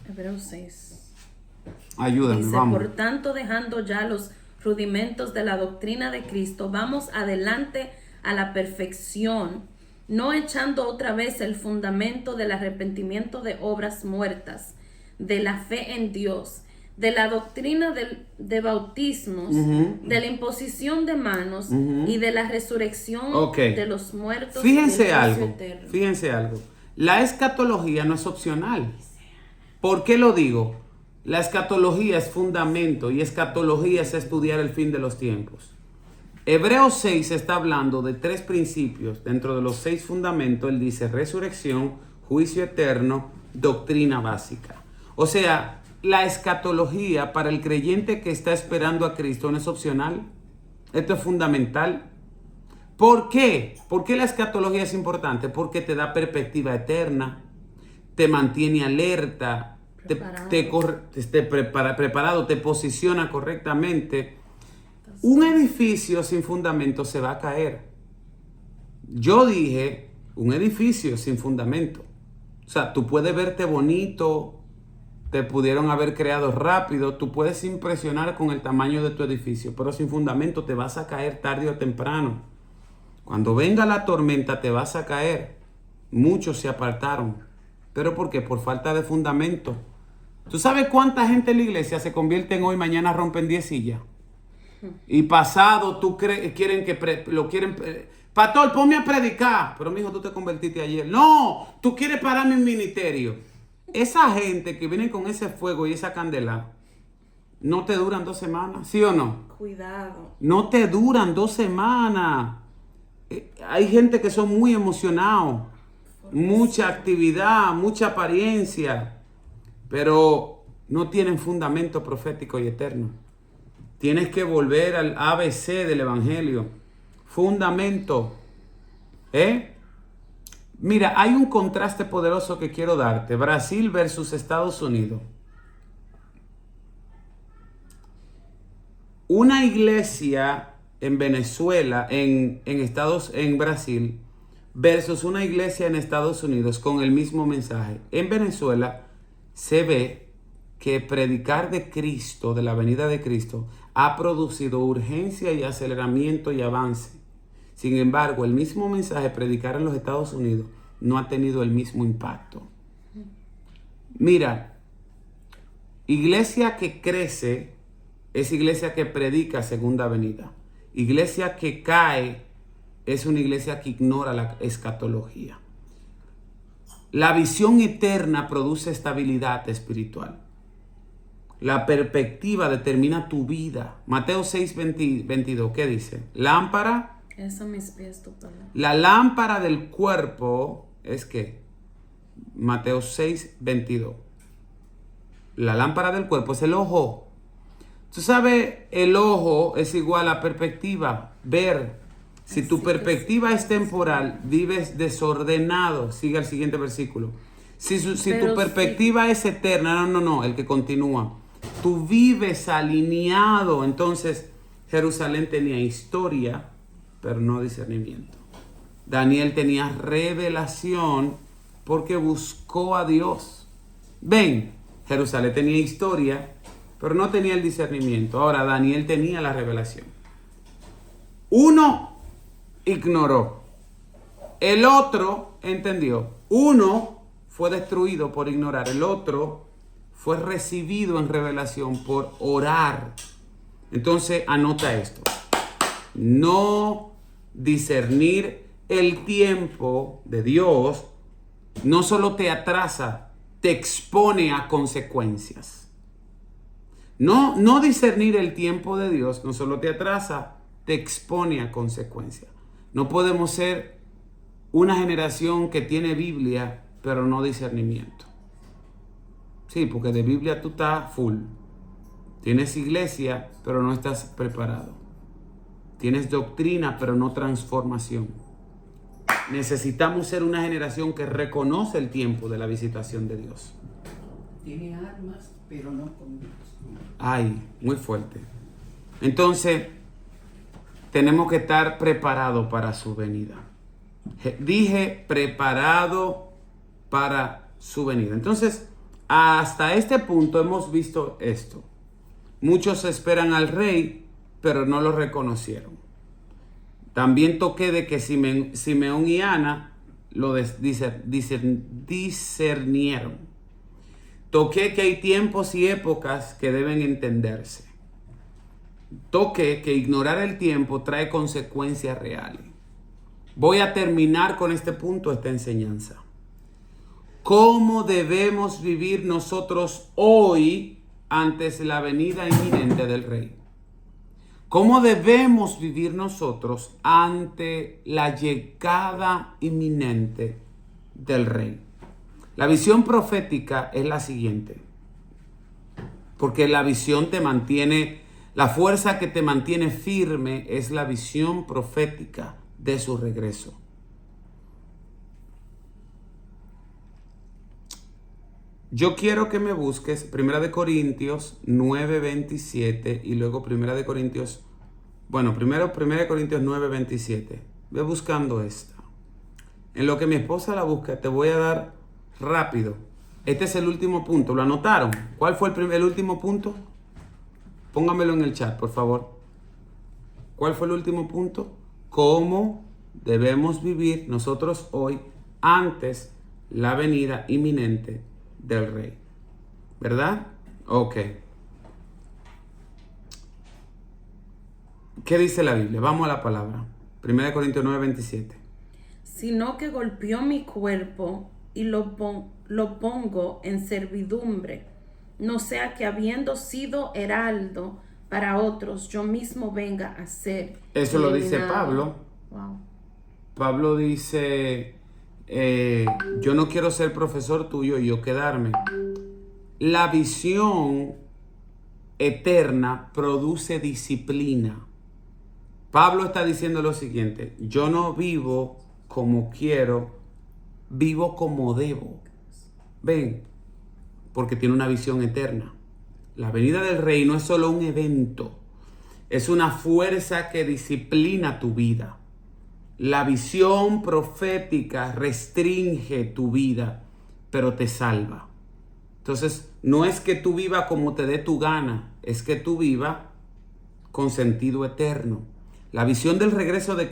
Hebreos 6. Ayúdame, Dice, vamos. por tanto, dejando ya los rudimentos de la doctrina de Cristo, vamos adelante a la perfección, no echando otra vez el fundamento del arrepentimiento de obras muertas, de la fe en Dios, de la doctrina de bautismos, de la imposición de manos y de la resurrección de los muertos. Fíjense algo. La escatología no es opcional. ¿Por qué lo digo? La escatología es fundamento y escatología es estudiar el fin de los tiempos. Hebreos 6 está hablando de 3 principios. Dentro de los 6 fundamentos, él dice resurrección, juicio eterno, doctrina básica. O sea, la escatología para el creyente que está esperando a Cristo no es opcional. Esto es fundamental. ¿Por qué? ¿Por qué la escatología es importante? Porque te da perspectiva eterna, te mantiene alerta, preparado, te posiciona correctamente. Un edificio sin fundamento se va a caer. Yo dije, un edificio sin fundamento. O sea, tú puedes verte bonito, te pudieron haber creado rápido, tú puedes impresionar con el tamaño de tu edificio, pero sin fundamento te vas a caer tarde o temprano. Cuando venga la tormenta te vas a caer. Muchos se apartaron. ¿Pero por qué? Por falta de fundamento. ¿Tú sabes cuánta gente en la iglesia se convierte en hoy, mañana rompen 10 sillas? Y pasado, quieren pastor, ponme a predicar. Pero mijo, tú te convertiste ayer. No, tú quieres pararme en ministerio. Esa gente que viene con ese fuego y esa candela, no te duran 2 semanas, ¿sí o no? Cuidado. No te duran 2 semanas. Hay gente que son muy emocionados, mucha actividad, mucha apariencia, pero no tienen fundamento profético y eterno. Tienes que volver al ABC del Evangelio. Fundamento. Mira, hay un contraste poderoso que quiero darte. Brasil versus Estados Unidos. Una iglesia en Venezuela, en Brasil, versus una iglesia en Estados Unidos con el mismo mensaje. En Venezuela se ve que predicar de Cristo, de la venida de Cristo, ha producido urgencia y aceleramiento y avance. Sin embargo, el mismo mensaje predicar en los Estados Unidos no ha tenido el mismo impacto. Mira, iglesia que crece es iglesia que predica segunda venida. Iglesia que cae es una iglesia que ignora la escatología. La visión eterna produce estabilidad espiritual. La perspectiva determina tu vida. Mateo 6:22, ¿qué dice? Lámpara. Eso mis pies tu palabra. La lámpara del cuerpo es ¿qué? Mateo 6:22. La lámpara del cuerpo es el ojo. Tú sabes, el ojo es igual a perspectiva, ver. Si tu perspectiva es temporal, vives desordenado. Sigue el siguiente versículo. Si tu perspectiva es eterna, no, el que continúa. Tú vives alineado. Entonces, Jerusalén tenía historia, pero no discernimiento. Daniel tenía revelación porque buscó a Dios. Ven, Jerusalén tenía historia, pero no tenía el discernimiento. Ahora, Daniel tenía la revelación. Uno ignoró. El otro entendió. Uno fue destruido por ignorar. El otro fue recibido en revelación por orar. Entonces, anota esto. No discernir el tiempo de Dios no solo te atrasa, te expone a consecuencias. No discernir el tiempo de Dios no solo te atrasa, te expone a consecuencias. No podemos ser una generación que tiene Biblia, pero no discernimiento. Sí, porque de Biblia tú estás full. Tienes iglesia, pero no estás preparado. Tienes doctrina, pero no transformación. Necesitamos ser una generación que reconoce el tiempo de la visitación de Dios. Tiene armas, pero no convicción. Ay, muy fuerte. Entonces, tenemos que estar preparados para su venida. Dije preparado para su venida. Entonces, hasta este punto hemos visto esto. Muchos esperan al rey, pero no lo reconocieron. También toqué de que Simeón y Ana lo discernieron. Toqué que hay tiempos y épocas que deben entenderse. Toqué que ignorar el tiempo trae consecuencias reales. Voy a terminar con este punto, esta enseñanza. ¿Cómo debemos vivir nosotros hoy antes de la venida inminente del Rey? ¿Cómo debemos vivir nosotros ante la llegada inminente del Rey? La visión profética es la siguiente, porque la visión te mantiene, la fuerza que te mantiene firme es la visión profética de su regreso. Yo quiero que me busques 1 Corintios 9:27 y luego 1 Corintios 9:27. Ve buscando esta. En lo que mi esposa la busca, te voy a dar rápido. Este es el último punto. ¿Lo anotaron? ¿Cuál fue el último punto? Póngamelo en el chat, por favor. ¿Cuál fue el último punto? ¿Cómo debemos vivir nosotros hoy antes la venida inminente del Rey? ¿Verdad? Ok. ¿Qué dice la Biblia? Vamos a la palabra. 1 Corintios 9:27. Sino que golpeó mi cuerpo y lo pongo en servidumbre, no sea que habiendo sido heraldo para otros, yo mismo venga a ser Eso lo dice eliminado. Pablo. Wow. Pablo dice, yo no quiero ser profesor tuyo y yo quedarme. La visión eterna produce disciplina. Pablo está diciendo lo siguiente: yo no vivo como quiero, vivo como debo. Ven, porque tiene una visión eterna. La venida del Rey no es solo un evento, es una fuerza que disciplina tu vida. La visión profética restringe tu vida, pero te salva. Entonces, no es que tú vivas como te dé tu gana, es que tú vivas con sentido eterno. La visión del regreso de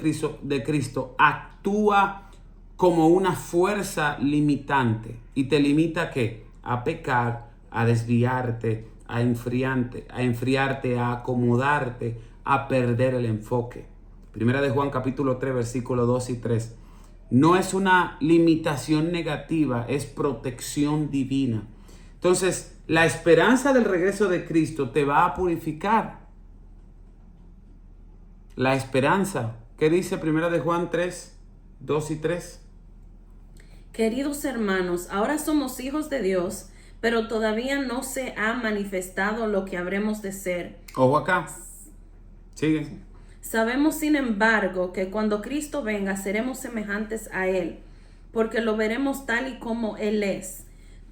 Cristo actúa como una fuerza limitante. ¿Y te limita a qué? A pecar, a desviarte, a enfriarte, a acomodarte, a perder el enfoque. Primera de Juan capítulo 3, versículos 2 y 3. No es una limitación negativa, es protección divina. Entonces, la esperanza del regreso de Cristo te va a purificar. La esperanza. ¿Qué dice Primera de Juan 3, 2 y 3? Queridos hermanos, ahora somos hijos de Dios, pero todavía no se ha manifestado lo que habremos de ser. Ojo acá. Sigue. Sabemos, sin embargo, que cuando Cristo venga seremos semejantes a Él, porque lo veremos tal y como Él es.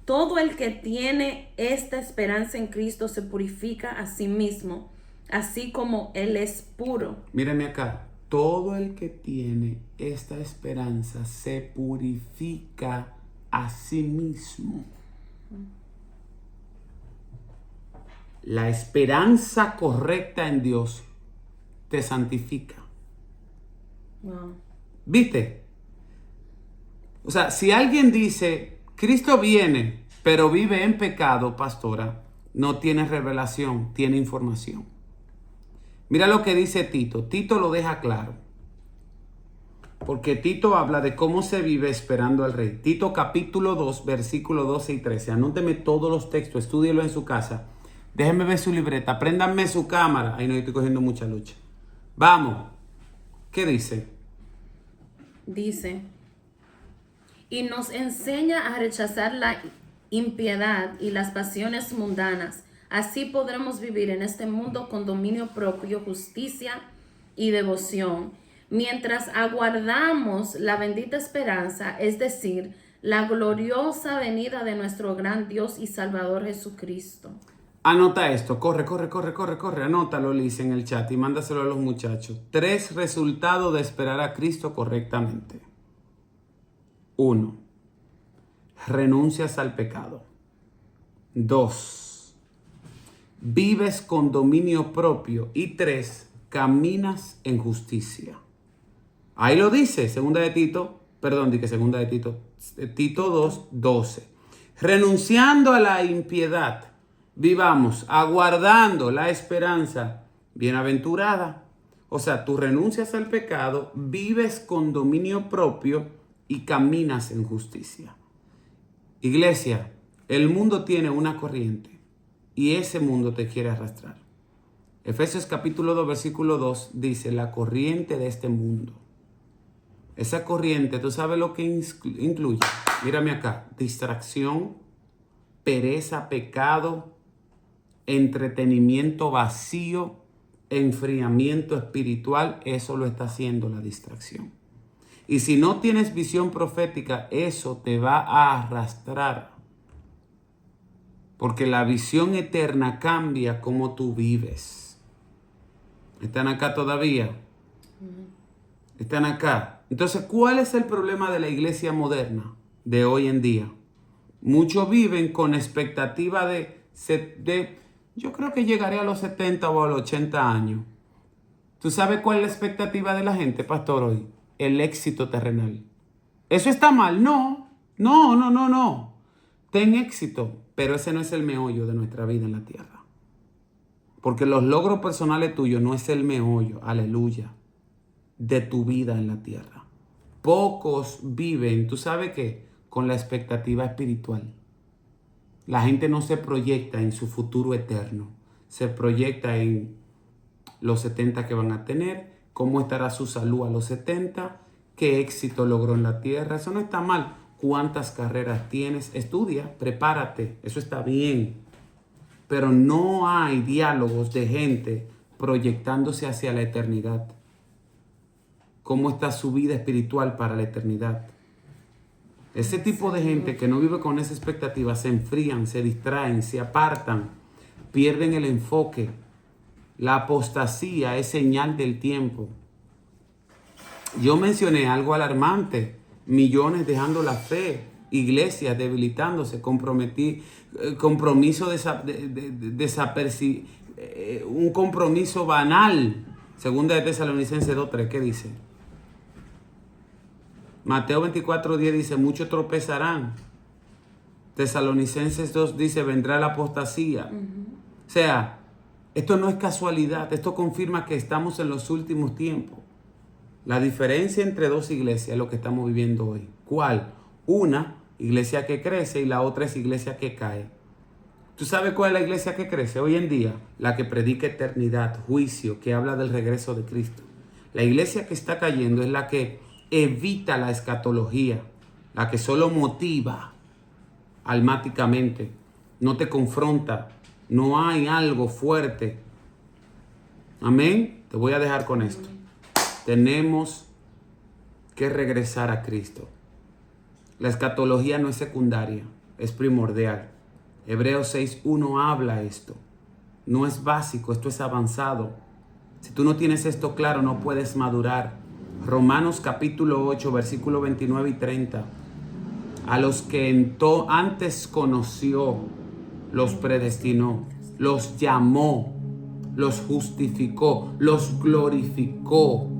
Todo el que tiene esta esperanza en Cristo se purifica a sí mismo, así como Él es puro. Mírame acá. Todo el que tiene esta esperanza se purifica a sí mismo. La esperanza correcta en Dios te santifica. Wow. ¿Viste? O sea, si alguien dice, Cristo viene, pero vive en pecado, pastora, no tiene revelación, tiene información. Mira lo que dice Tito. Tito lo deja claro. Porque Tito habla de cómo se vive esperando al Rey. Tito capítulo 2, versículos 12 y 13. Anóteme todos los textos, estúdielo en su casa. Déjenme ver su libreta, préndanme su cámara. Ahí no estoy cogiendo mucha lucha. Vamos. ¿Qué dice? Dice, y nos enseña a rechazar la impiedad y las pasiones mundanas. Así podremos vivir en este mundo con dominio propio, justicia y devoción, mientras aguardamos la bendita esperanza, es decir, la gloriosa venida de nuestro gran Dios y Salvador Jesucristo. Anota esto, corre, anótalo, Liz, en el chat y mándaselo a los muchachos. 3 resultados de esperar a Cristo correctamente. 1. Renuncias al pecado. 2. Vives con dominio propio. Y 3. Caminas en justicia. Ahí lo dice, Tito 2, 12. Renunciando a la impiedad, vivamos aguardando la esperanza bienaventurada. O sea, tú renuncias al pecado, vives con dominio propio y caminas en justicia. Iglesia, el mundo tiene una corriente y ese mundo te quiere arrastrar. Efesios capítulo 2, versículo 2 dice, la corriente de este mundo. Esa corriente, ¿tú sabes lo que incluye? Mírame acá, distracción, pereza, pecado, entretenimiento vacío, enfriamiento espiritual. Eso lo está haciendo la distracción. Y si no tienes visión profética, eso te va a arrastrar. Porque la visión eterna cambia cómo tú vives. ¿Están acá todavía? ¿Están acá? Entonces, ¿cuál es el problema de la iglesia moderna de hoy en día? Muchos viven con expectativa yo creo que llegaré a los 70 o a los 80 años. ¿Tú sabes cuál es la expectativa de la gente, pastor, hoy? El éxito terrenal. ¿Eso está mal? No. Ten éxito, pero ese no es el meollo de nuestra vida en la tierra. Porque los logros personales tuyos no es el meollo, aleluya, de tu vida en la tierra. Pocos viven, ¿tú sabes qué? Con la expectativa espiritual. La gente no se proyecta en su futuro eterno. Se proyecta en los 70 que van a tener, cómo estará su salud a los 70, qué éxito logró en la tierra. Eso no está mal. ¿Cuántas carreras tienes? Estudia, prepárate. Eso está bien. Pero no hay diálogos de gente proyectándose hacia la eternidad. ¿Cómo está su vida espiritual para la eternidad? Ese tipo de gente que no vive con esa expectativa se enfrían, se distraen, se apartan, pierden el enfoque. La apostasía es señal del tiempo. Yo mencioné algo alarmante. Millones dejando la fe, iglesias debilitándose, un compromiso banal. Segunda de Tesalonicenses 2:3, ¿qué dice? Mateo 24:10 dice, muchos tropezarán. Tesalonicenses 2 dice, vendrá la apostasía. O sea, esto no es casualidad, esto confirma que estamos en los últimos tiempos. La diferencia entre dos iglesias es lo que estamos viviendo hoy. ¿Cuál? Una, iglesia que crece, y la otra es iglesia que cae. ¿Tú sabes cuál es la iglesia que crece hoy en día? La que predica eternidad, juicio, que habla del regreso de Cristo. La iglesia que está cayendo es la que evita la escatología, la que solo motiva almáticamente, no te confronta, no hay algo fuerte. Amén. Te voy a dejar con esto. Tenemos que regresar a Cristo. La escatología no es secundaria, es primordial. Hebreos 6:1 habla esto. No es básico, esto es avanzado. Si tú no tienes esto claro, no puedes madurar. Romanos capítulo 8, versículo 29 y 30. A los que antes conoció, los predestinó, los llamó, los justificó, los glorificó.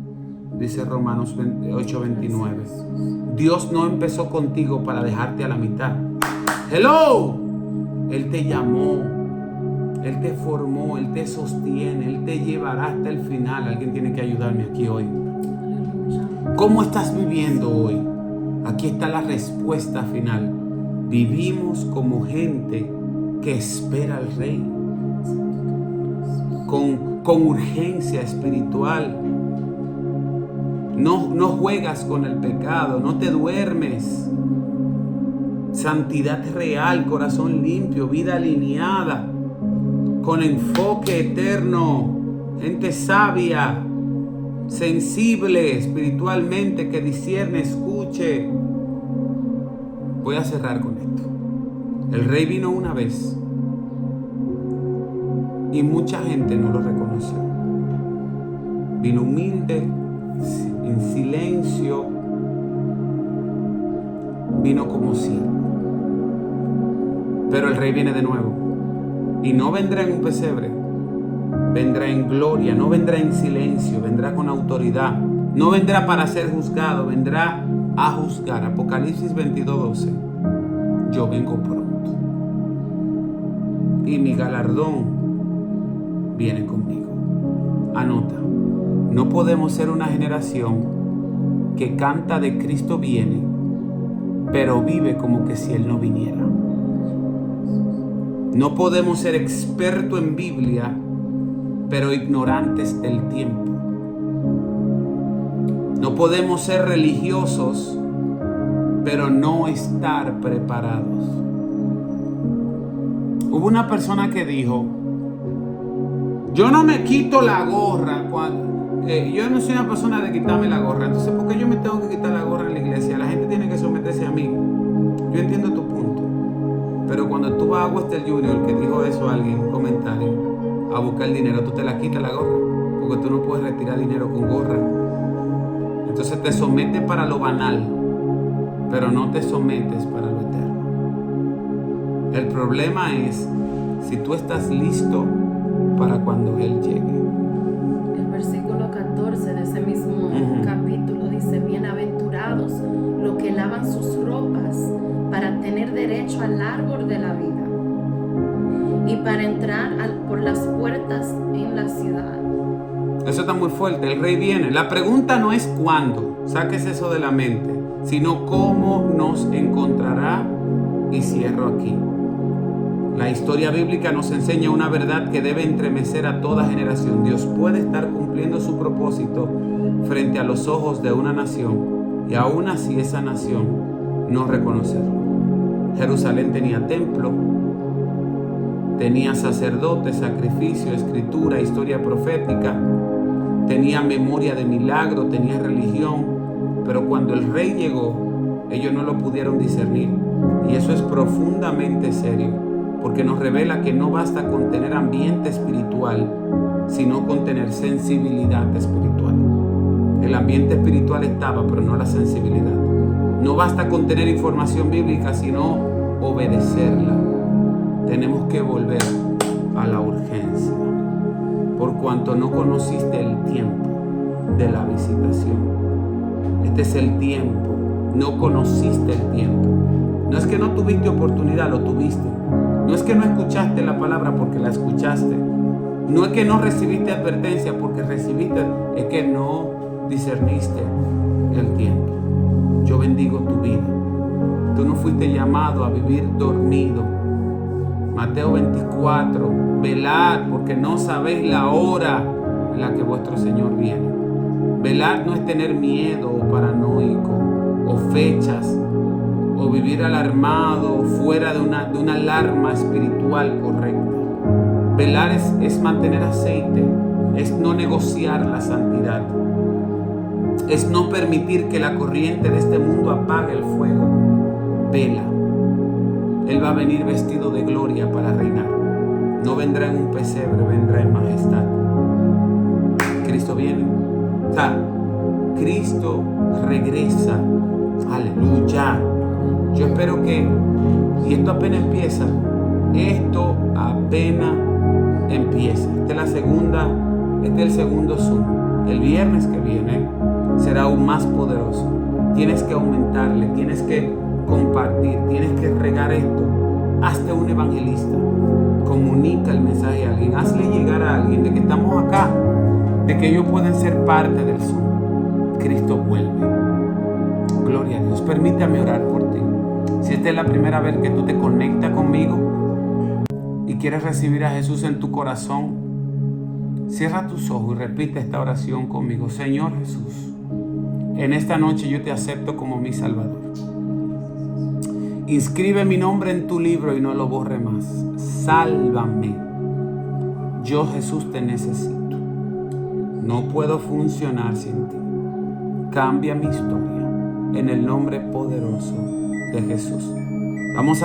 Dice Romanos 8:29. Dios no empezó contigo para dejarte a la mitad. ¡Hello! Él te llamó, Él te formó, Él te sostiene, Él te llevará hasta el final. Alguien tiene que ayudarme aquí hoy. ¿Cómo estás viviendo hoy? Aquí está la respuesta final. Vivimos como gente que espera al Rey. Con urgencia espiritual. No juegas con el pecado, no te duermes. Santidad real, corazón limpio, vida alineada, con enfoque eterno, gente sabia, sensible espiritualmente, que discierne, escuche. Voy a cerrar con esto. El Rey vino una vez y mucha gente no lo reconoció. Vino humilde, en silencio, vino como siervo. Pero el Rey viene de nuevo y no vendrá en un pesebre, vendrá en gloria, no vendrá en silencio, vendrá con autoridad, no vendrá para ser juzgado, vendrá a juzgar. Apocalipsis 22:12. Yo vengo pronto y mi galardón viene conmigo. Anota. No podemos ser una generación que canta de Cristo viene, pero vive como que si Él no viniera. No podemos ser expertos en Biblia, pero ignorantes del tiempo. No podemos ser religiosos, pero no estar preparados. Hubo una persona que dijo, yo no me quito la gorra cuando... yo no soy una persona de quitarme la gorra. Entonces, ¿por qué yo me tengo que quitar la gorra en la iglesia? La gente tiene que someterse a mí. Yo entiendo tu punto. Pero cuando tú vas a Western Junior, que dijo eso alguien, un comentario, a buscar dinero, tú te la quitas la gorra. Porque tú no puedes retirar dinero con gorra. Entonces te sometes para lo banal, pero no te sometes para lo eterno. El problema es si tú estás listo para cuando Él llegue. El versículo 14 de ese mismo capítulo dice: bienaventurados los que lavan sus ropas para tener derecho al árbol de la vida y para entrar por las puertas en la ciudad. Eso está muy fuerte. El rey viene. La pregunta no es cuándo, saques eso de la mente, sino cómo nos encontrará. Y cierro aquí. La historia bíblica nos enseña una verdad que debe entremecer a toda generación. Dios puede estar cumpliendo su propósito frente a los ojos de una nación y aún así esa nación no reconocerlo. Jerusalén tenía templo, tenía sacerdotes, sacrificio, escritura, historia profética, tenía memoria de milagro, tenía religión, pero cuando el rey llegó, ellos no lo pudieron discernir. Y eso es profundamente serio, porque nos revela que no basta con tener ambiente espiritual, sino con tener sensibilidad espiritual. El ambiente espiritual estaba, pero no la sensibilidad. No basta con tener información bíblica, sino obedecerla. Tenemos que volver a la urgencia, por cuanto no conociste el tiempo de la visitación. Este es el tiempo. No conociste el tiempo. No es que no tuviste oportunidad, lo tuviste. No es que no escuchaste la palabra porque la escuchaste. No es que no recibiste advertencia porque recibiste. Es que no discerniste el tiempo. Yo bendigo tu vida. Tú no fuiste llamado a vivir dormido. Mateo 24. Velad porque no sabéis la hora en la que vuestro Señor viene. Velar no es tener miedo o paranoico o fechas o vivir alarmado fuera de una alarma espiritual correcta. Velar es mantener aceite, es no negociar la santidad, es no permitir que la corriente de este mundo apague el fuego. Vela. Él va a venir vestido de gloria para reinar. No vendrá en un pesebre, vendrá en majestad. Cristo viene. O sea, Cristo regresa. Aleluya. Yo espero que, y esto apenas empieza, este es el segundo Zoom. El viernes que viene será aún más poderoso. Tienes que aumentarle, tienes que compartir, tienes que regar esto. Hazte un evangelista. Comunica el mensaje a alguien. Hazle llegar a alguien de que estamos acá, de que ellos pueden ser parte del Zoom. Cristo vuelve. Gloria a Dios. Permítame orar por ti. Si esta es la primera vez que tú te conectas conmigo y quieres recibir a Jesús en tu corazón, cierra tus ojos y repite esta oración conmigo. Señor Jesús, en esta noche yo te acepto como mi Salvador. Inscribe mi nombre en tu libro y no lo borre más. Sálvame. Yo, Jesús, te necesito. No puedo funcionar sin ti. Cambia mi historia en el nombre poderoso de Jesús. Vamos a